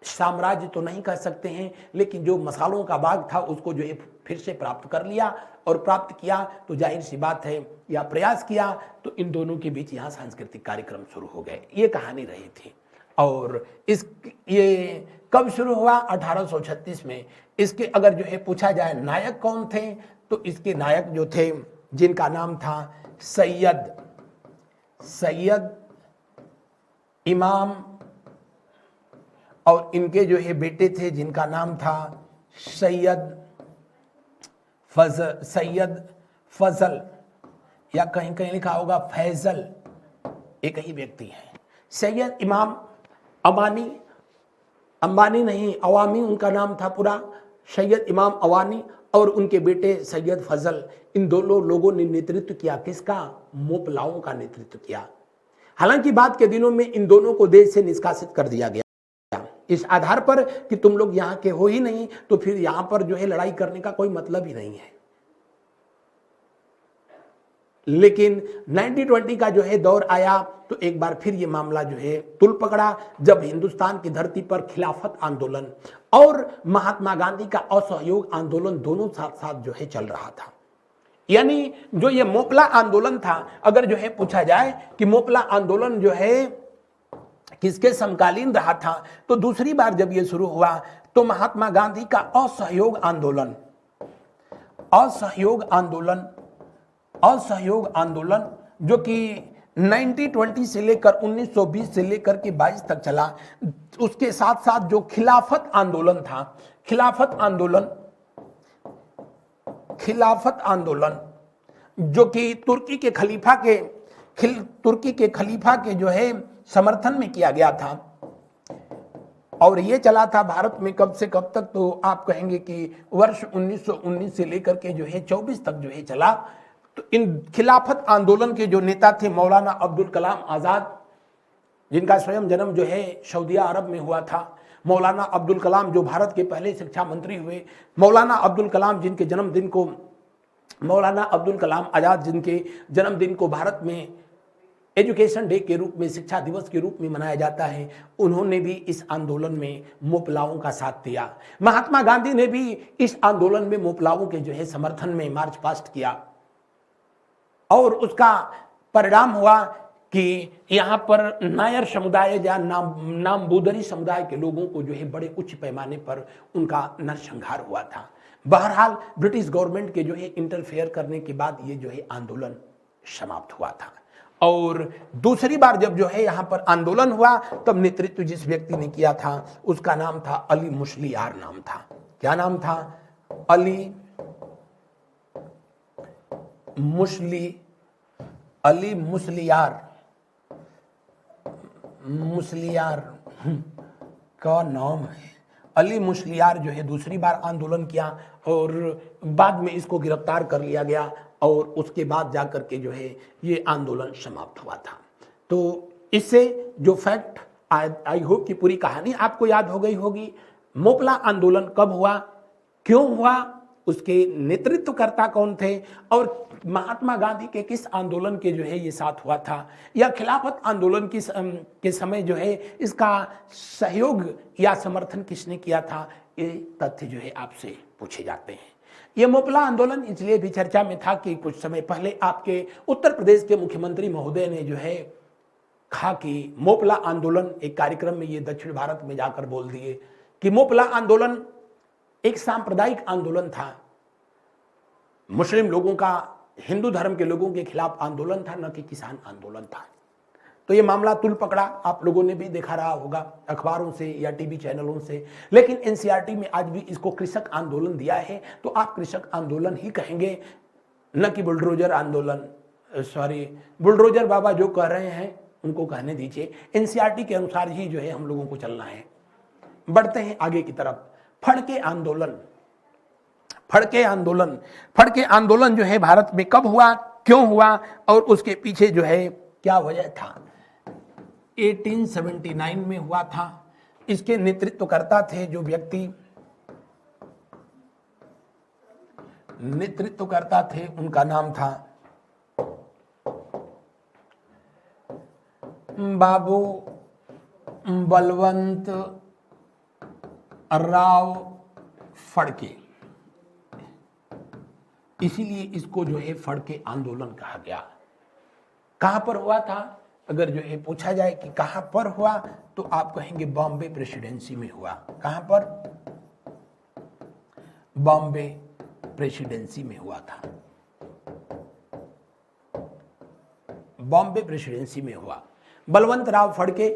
Speaker 1: साम्राज्य तो नहीं कह सकते हैं, लेकिन जो मसालों का बाग था उसको जो है फिर से प्राप्त कर लिया। और प्राप्त किया तो जाहिर सी बात है, या प्रयास किया, तो इन दोनों के बीच यहाँ सांस्कृतिक कार्यक्रम शुरू हो गए। ये कहानी रही थी। और ये कब शुरू हुआ? 1836 में। इसके अगर जो है पूछा जाए नायक कौन थे, तो इसके नायक जो थे जिनका नाम था सैयद इमाम, और इनके जो है बेटे थे जिनका नाम था सैयद फजल, या कहीं कहीं लिखा होगा फैजल, एक ही व्यक्ति है। सैयद इमाम अंबानी नहीं, अवामी उनका नाम था पूरा, सैयद इमाम अवानी, और उनके बेटे सैयद फजल। इन दोनों लोगों ने नेतृत्व किया। किसका? मोपलाओं का नेतृत्व किया। हालांकि बाद के दिनों में इन दोनों को देश से निष्कासित कर दिया गया, इस आधार पर कि तुम लोग यहाँ के हो ही नहीं, तो फिर यहाँ पर जो है लड़ाई करने का कोई मतलब ही नहीं है। लेकिन 1920 का जो है दौर आया तो एक बार फिर ये मामला जो है तुल पकड़ा, जब हिंदुस्तान की धरती पर खिलाफत आंदोलन और महात्मा गांधी का असहयोग आंदोलन दोनों साथ साथ जो है चल रहा था। यानी जो ये मोपला आंदोलन था, अगर जो है पूछा जाए कि मोपला आंदोलन जो है किसके समकालीन रहा था, तो दूसरी बार जब ये शुरू हुआ तो महात्मा गांधी का असहयोग आंदोलन जो कि 1920 से लेकर 1920 से लेकर के 22 तक चला, उसके साथ साथ जो खिलाफत आंदोलन जो कि तुर्की के खलीफा के जो है समर्थन में किया गया था, और ये चला था भारत में कब से कब तक, तो आप कहेंगे कि वर्ष 1919 से लेकर के जो है 24 तक जो है चला। तो इन खिलाफत आंदोलन के जो नेता थे मौलाना अब्दुल कलाम आज़ाद, जिनका स्वयं जन्म जो है सऊदी अरब में हुआ था, मौलाना अब्दुल कलाम जो भारत के पहले शिक्षा मंत्री हुए, मौलाना अब्दुल कलाम जिनके जन्मदिन को, मौलाना अब्दुल कलाम आज़ाद जिनके जन्मदिन को भारत में एजुकेशन डे के रूप में, शिक्षा दिवस के रूप में मनाया जाता है, उन्होंने भी इस आंदोलन में मोपलाओं का साथ दिया। महात्मा गांधी ने भी इस आंदोलन में मोपलाओं के जो है समर्थन में मार्च पास्ट किया, और उसका परिणाम हुआ कि यहाँ पर नायर समुदाय या नामबूदरी समुदाय के लोगों को जो है बड़े उच्च पैमाने पर उनका नरसंहार हुआ था। बहरहाल ब्रिटिश गवर्नमेंट के जो है इंटरफेयर करने के बाद ये जो है आंदोलन समाप्त हुआ था। और दूसरी बार जब जो है यहां पर आंदोलन हुआ तब नेतृत्व जिस व्यक्ति ने किया था उसका नाम था अली मुस्लियार नाम था। क्या नाम था? अली मुस्लियार का नाम है। अली मुस्लियार जो है दूसरी बार आंदोलन किया और बाद में इसको गिरफ्तार कर लिया गया और उसके बाद जाकर के जो है ये आंदोलन समाप्त हुआ था। तो इससे जो फैक्ट, आई होप कि पूरी कहानी आपको याद हो गई होगी। मोपला आंदोलन कब हुआ, क्यों हुआ, उसके नेतृत्वकर्ता कौन थे और महात्मा गांधी के किस आंदोलन के जो है ये साथ हुआ था, या खिलाफत आंदोलन के समय जो है इसका सहयोग या समर्थन किसने किया था, ये तथ्य जो है आपसे पूछे जाते हैं। ये मोपला आंदोलन इसलिए भी चर्चा में था कि कुछ समय पहले आपके उत्तर प्रदेश के मुख्यमंत्री महोदय ने जो है कहा कि मोपला आंदोलन, एक कार्यक्रम में ये दक्षिण भारत में जाकर बोल दिए कि मोपला आंदोलन एक सांप्रदायिक आंदोलन था, मुस्लिम लोगों का हिंदू धर्म के लोगों के खिलाफ आंदोलन था, न कि किसान आंदोलन था। तो ये मामला तुल पकड़ा, आप लोगों ने भी देखा रहा होगा अखबारों से या टीवी चैनलों से। लेकिन एनसीईआरटी में आज भी इसको कृषक आंदोलन दिया है, तो आप कृषक आंदोलन ही कहेंगे, न कि बुलडोजर आंदोलन। सॉरी, बुलडोजर बाबा जो कह रहे हैं उनको कहने दीजिए, एनसीईआरटी के अनुसार ही जो है हम लोगों को चलना है। बढ़ते हैं आगे की तरफ। फड़के आंदोलन जो है भारत में कब हुआ, क्यों हुआ और उसके पीछे जो है क्या वजह था? 1879 में हुआ था। इसके नेतृत्वकर्ता थे जो व्यक्ति नेतृत्वकर्ता थे उनका नाम था बाबू बलवंत राव फड़के। इसीलिए इसको जो है फड़के आंदोलन कहा गया। कहां पर हुआ था? अगर जो है पूछा जाए कि कहां पर हुआ तो आप कहेंगे बॉम्बे प्रेसिडेंसी में हुआ। कहां पर? बॉम्बे प्रेसिडेंसी में हुआ था। बॉम्बे प्रेसिडेंसी में हुआ। बलवंत राव फड़के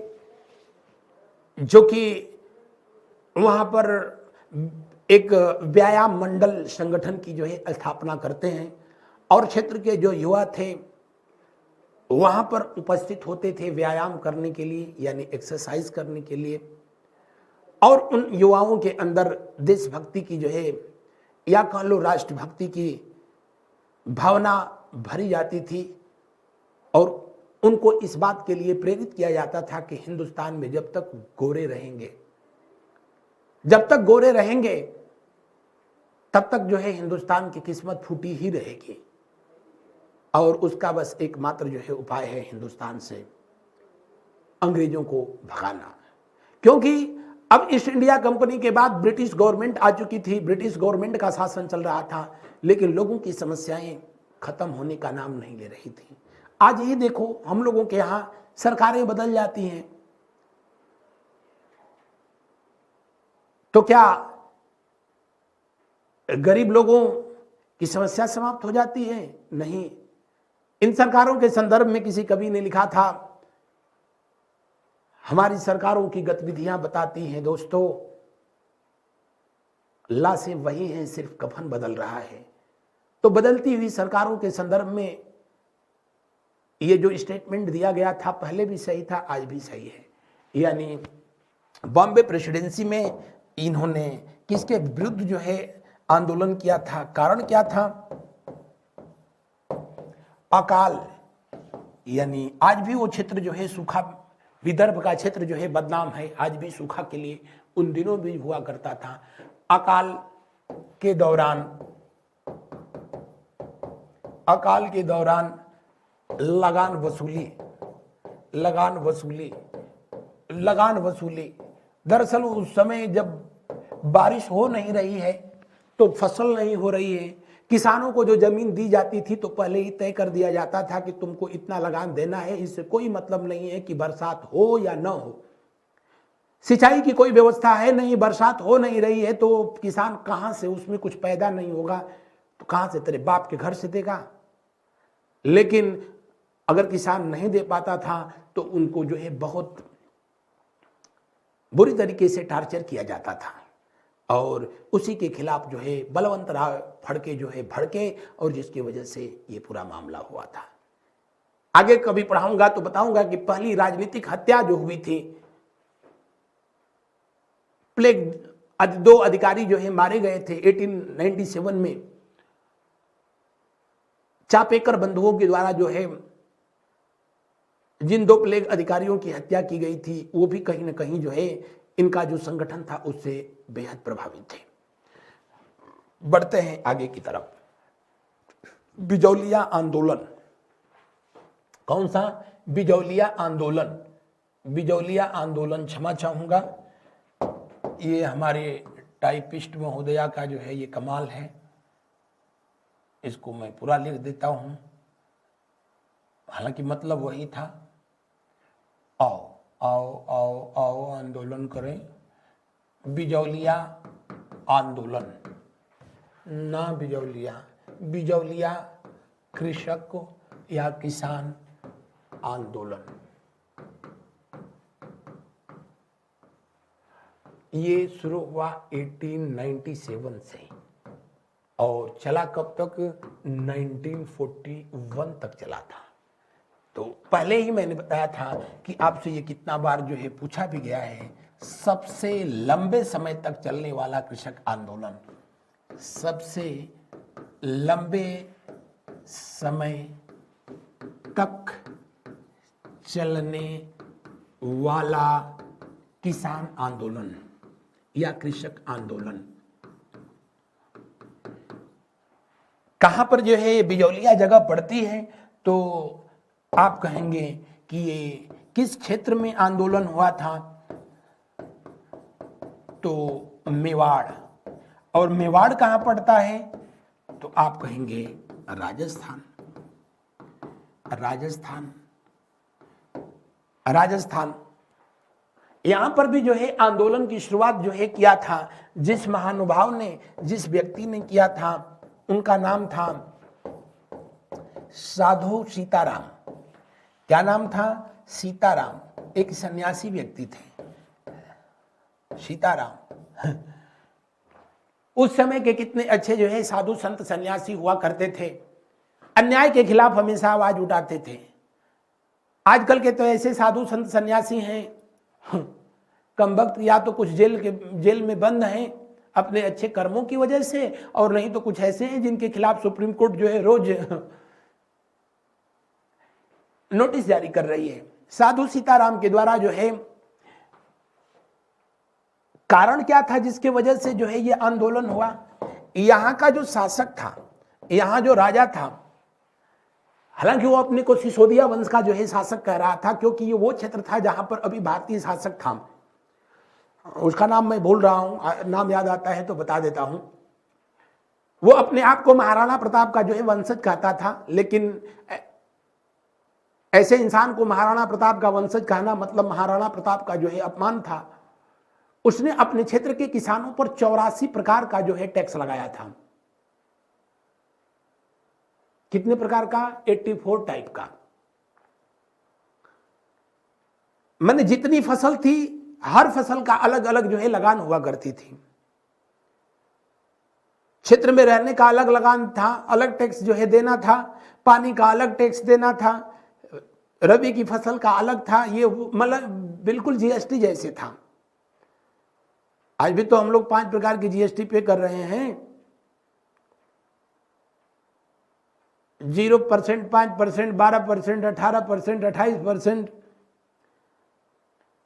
Speaker 1: जो कि वहां पर एक व्यायाम मंडल संगठन की जो है स्थापना करते हैं और क्षेत्र के जो युवा थे वहां पर उपस्थित होते थे व्यायाम करने के लिए, यानी एक्सरसाइज करने के लिए। और उन युवाओं के अंदर देशभक्ति की जो है या कह लो राष्ट्रभक्ति की भावना भरी जाती थी और उनको इस बात के लिए प्रेरित किया जाता था कि हिंदुस्तान में जब तक गोरे रहेंगे तब तक जो है हिंदुस्तान की किस्मत फूटी ही रहेगी और उसका बस एकमात्र जो है उपाय है हिंदुस्तान से अंग्रेजों को भगाना। क्योंकि अब ईस्ट इंडिया कंपनी के बाद ब्रिटिश गवर्नमेंट आ चुकी थी, ब्रिटिश गवर्नमेंट का शासन चल रहा था, लेकिन लोगों की समस्याएं खत्म होने का नाम नहीं ले रही थी। आज ही देखो, हम लोगों के यहां सरकारें बदल जाती हैं तो क्या गरीब लोगों की समस्या समाप्त हो जाती है? नहीं। इन सरकारों के संदर्भ में किसी कवि ने लिखा था, हमारी सरकारों की गतिविधियां बताती हैं दोस्तों, लाशें वही हैं, सिर्फ कफन बदल रहा है। तो बदलती हुई सरकारों के संदर्भ में ये जो स्टेटमेंट दिया गया था पहले भी सही था, आज भी सही है। यानी बॉम्बे प्रेसिडेंसी में इन्होंने किसके विरुद्ध जो है आंदोलन किया था? कारण क्या था? अकाल। यानी आज भी वो क्षेत्र जो है सूखा, विदर्भ का क्षेत्र जो है बदनाम है, आज भी सूखा के लिए उन दिनों भी हुआ करता था। अकाल के दौरान लगान वसूली। दरअसल उस समय जब बारिश हो नहीं रही है तो फसल नहीं हो रही है, किसानों को जो जमीन दी जाती थी तो पहले ही तय कर दिया जाता था कि तुमको इतना लगान देना है, इससे कोई मतलब नहीं है कि बरसात हो या न हो। सिंचाई की कोई व्यवस्था है नहीं, बरसात हो नहीं रही है तो किसान कहां से, उसमें कुछ पैदा नहीं होगा तो कहां से तेरे बाप के घर से देगा। लेकिन अगर किसान नहीं दे पाता था तो उनको जो है बहुत बुरी तरीके से टार्चर किया जाता था, और उसी के खिलाफ जो है बलवंत राव फड़के जो है भड़के, और जिसकी वजह से ये पूरा मामला हुआ था। आगे कभी पढ़ाऊंगा तो बताऊंगा कि पहली राजनीतिक हत्या जो हुई थी, प्लेग 2 अधिकारी जो है मारे गए थे 1897 में, चापेकर बंधुओं के द्वारा जो है जिन 2 प्लेग अधिकारियों की हत्या की गई थी, वो भी कहीं ना कहीं जो है इनका जो संगठन था उससे बेहद प्रभावित थे। बढ़ते हैं आगे की तरफ। बिजौलिया आंदोलन। कौन सा? बिजौलिया आंदोलन। बिजौलिया आंदोलन, क्षमा चाहूंगा, ये हमारे टाइपिस्ट महोदया का जो है ये कमाल है, इसको मैं पूरा लिख देता हूं, हालांकि मतलब वही था। आओ आओ आओ आओ आंदोलन करें, बिजौलिया आंदोलन, ना बिजौलिया, बिजौलिया कृषक या किसान आंदोलन। ये शुरू हुआ 1897 से और चला कब तक? 1941 तक चला था। तो पहले ही मैंने बताया था कि आपसे ये कितना बार जो है पूछा भी गया है, सबसे लंबे समय तक चलने वाला कृषक आंदोलन, सबसे लंबे समय तक चलने वाला किसान आंदोलन या कृषक आंदोलन। कहां पर जो है बिजौलिया जगह पड़ती है? तो आप कहेंगे कि ये किस क्षेत्र में आंदोलन हुआ था? तो मेवाड़। और मेवाड़ कहां पड़ता है? तो आप कहेंगे राजस्थान। राजस्थान, राजस्थान। यहां पर भी जो है आंदोलन की शुरुआत जो है किया था, जिस महानुभाव ने, जिस व्यक्ति ने किया था, उनका नाम था साधु सीताराम। क्या नाम था? सीताराम। एक सन्यासी व्यक्ति थे सीताराम। उस समय के कितने अच्छे जो है साधु संत सन्यासी हुआ करते थे, अन्याय के खिलाफ हमेशा आवाज उठाते थे। आजकल के तो ऐसे साधु संत सन्यासी हैं, कमबख्त या तो कुछ जेल में बंद हैं अपने अच्छे कर्मों की वजह से, और नहीं तो कुछ ऐसे हैं जिनके खिलाफ सुप्रीम कोर्ट जो है रोज नोटिस जारी कर रही है। साधु सीताराम के द्वारा जो है, कारण क्या था जिसके वजह से जो है ये आंदोलन हुआ? यहां का जो शासक था, यहां जो राजा था, हालांकि वो अपने को सिसोदिया वंश का जो है शासक कह रहा था, क्योंकि ये वो क्षेत्र था जहां पर अभी भारतीय शासक था। उसका नाम मैं भूल रहा हूं, नाम याद आता है तो बता देता हूं। वो अपने आप को महाराणा प्रताप का जो है वंशज कहता था, लेकिन ऐसे इंसान को महाराणा प्रताप का वंशज कहना मतलब महाराणा प्रताप का जो है अपमान था। उसने अपने क्षेत्र के किसानों पर 84 प्रकार का जो है टैक्स लगाया था। कितने प्रकार का? 84 टाइप का। मैंने जितनी फसल थी, हर फसल का अलग अलग जो है लगान हुआ करती थी। क्षेत्र में रहने का अलग लगान था, अलग टैक्स जो है देना था, पानी का अलग टैक्स देना था, रबी की फसल का अलग था। ये मतलब बिल्कुल जीएसटी जैसे था। आज भी तो हम लोग 5 प्रकार की जीएसटी पे कर रहे हैं, 0%, 5%, 12%, 18%, 28%।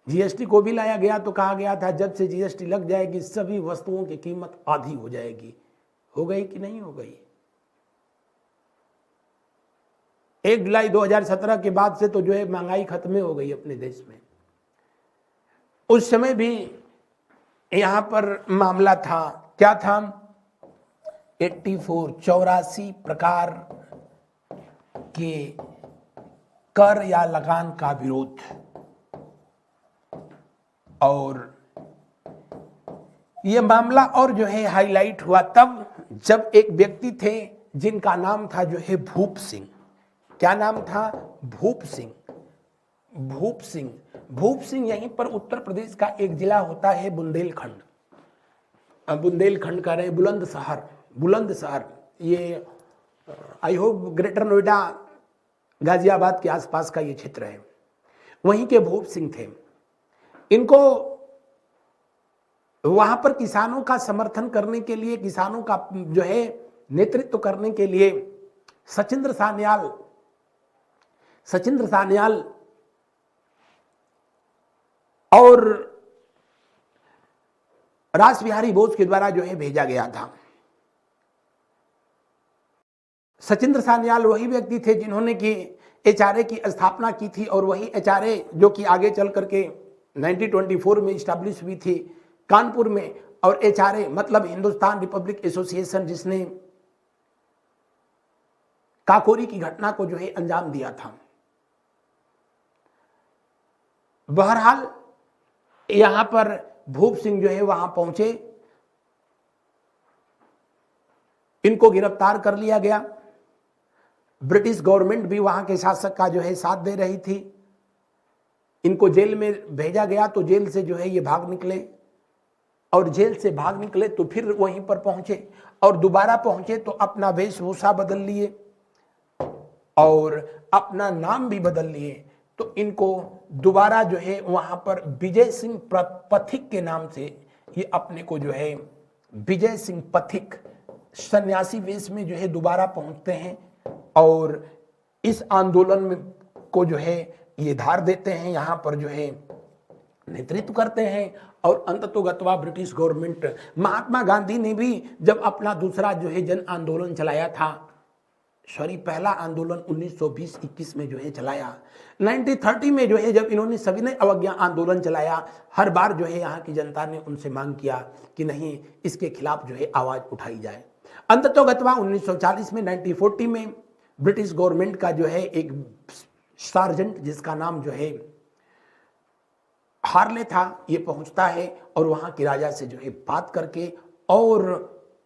Speaker 1: जीएसटी को भी लाया गया तो कहा गया था जब से जीएसटी लग जाएगी सभी वस्तुओं की कीमत आधी हो जाएगी। हो गई कि नहीं हो गई? 1 जुलाई 2017 के बाद से तो जो है महंगाई खत्म हो गई अपने देश में। उस समय भी यहां पर मामला था, क्या था? 84 प्रकार के कर या लगान का विरोध। और यह मामला और जो है हाईलाइट हुआ तब जब एक व्यक्ति थे जिनका नाम था जो है भूप सिंह। क्या नाम था? भूप सिंह। भूप सिंह, भूप सिंह यहीं पर उत्तर प्रदेश का एक जिला होता है बुंदेलखंड। बुंदेलखंड का रहे बुलंदशहर, बुलंदशहर ये I hope greater Noida Ghaziabad के आसपास का ये क्षेत्र है, वहीं के भूप सिंह थे। इनको वहां पर किसानों का समर्थन करने के लिए, किसानों का जो है नेतृत्व करने के लिए सचिंद्र सान्याल और रास बिहारी बोस के द्वारा जो है भेजा गया था। सचिंद्र सान्याल वही व्यक्ति थे जिन्होंने कि एचआरए की स्थापना की थी, और वही एचआरए जो कि आगे चल करके 1924 में स्टैब्लिश हुई थी कानपुर में। और एचआरए मतलब हिंदुस्तान रिपब्लिक एसोसिएशन, जिसने काकोरी की घटना को जो है अंजाम दिया था। बहरहाल यहां पर भूप सिंह जो है वहां पहुंचे, इनको गिरफ्तार कर लिया गया। ब्रिटिश गवर्नमेंट भी वहां के शासक का जो है साथ दे रही थी। इनको जेल में भेजा गया, तो जेल से जो है ये भाग निकले, और जेल से भाग निकले तो फिर वहीं पर पहुंचे, और दोबारा पहुंचे तो अपना वेशभूषा बदल लिए और अपना नाम भी बदल लिए। तो इनको दोबारा जो है वहां पर विजय सिंह पथिक के नाम से ये अपने को जो है विजय सिंह पथिक सन्यासी वेश में जो है दोबारा पहुंचते हैं, और इस आंदोलन में को जो है ये धार देते हैं, यहाँ पर जो है नेतृत्व करते हैं। और अंततोगत्वा ब्रिटिश गवर्नमेंट, महात्मा गांधी ने भी जब अपना दूसरा जो है जन आंदोलन चलाया था, पहला आंदोलन 1920-21 में जो है चलाया, 1930 में जो है जब इन्होंने सविनय अवज्ञा आंदोलन चलाया, हर बार जो है यहाँ की जनता ने उनसे मांग किया कि नहीं, इसके खिलाफ जो है आवाज उठाई जाए। अंततोगत्वा 1940 में 1940 में ब्रिटिश गवर्नमेंट का जो है एक सार्जेंट, जिसका नाम जो है हार्ले था, ये पहुंचता है और वहां की राजा से जो है बात करके और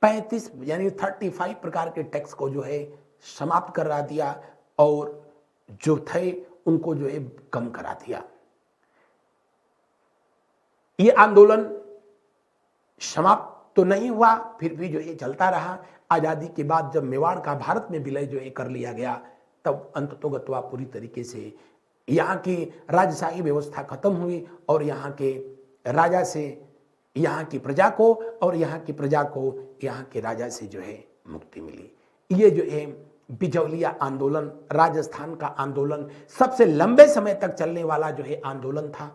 Speaker 1: 35 यानी 35 प्रकार के टैक्स को जो है समाप्त करा दिया, और जो थे उनको जो है कम करा दिया। ये आंदोलन समाप्त तो नहीं हुआ, फिर भी जो है चलता रहा। आजादी के बाद जब मेवाड़ का भारत में विलय जो है कर लिया गया, तब अंततोगत्वा पूरी तरीके से यहाँ की राजशाही व्यवस्था खत्म हुई, और यहाँ के राजा से यहाँ की प्रजा को, और यहाँ की प्रजा को यहाँ के राजा से जो है मुक्ति मिली। ये जो है बिजौलिया आंदोलन, राजस्थान का आंदोलन, सबसे लंबे समय तक चलने वाला जो है आंदोलन था।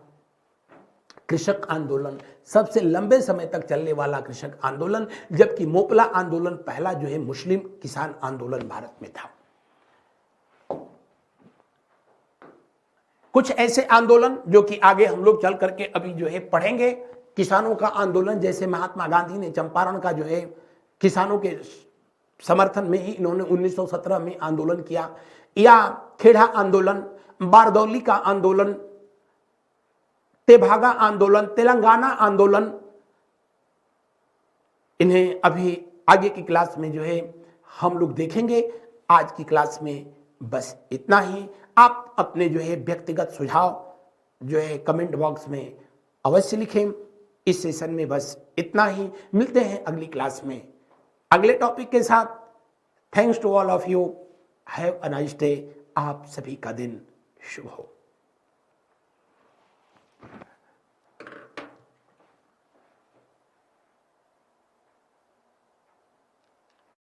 Speaker 1: कृषक आंदोलन, सबसे लंबे समय तक चलने वाला कृषक आंदोलन, जबकि मोपला आंदोलन पहला जो है मुस्लिम किसान आंदोलन भारत में था। कुछ ऐसे आंदोलन जो कि आगे हम लोग चल करके अभी जो है पढ़ेंगे। किसानों का आंदोलन, जैसे महात्मा गांधी ने चंपारण का जो है किसानों के समर्थन में ही इन्होंने 1917 में आंदोलन किया, या खेड़ा आंदोलन, बारदौली का आंदोलन, तेभागा आंदोलन, तेलंगाना आंदोलन, इन्हें अभी आगे की क्लास में जो है हम लोग देखेंगे। आज की क्लास में बस इतना ही। आप अपने जो है व्यक्तिगत सुझाव जो है कमेंट बॉक्स में अवश्य लिखें। इस सेशन में बस इतना ही, मिलते हैं अगली क्लास में अगले टॉपिक के साथ। Thanks to all of you, have a nice day. आप सभी का दिन शुभ हो।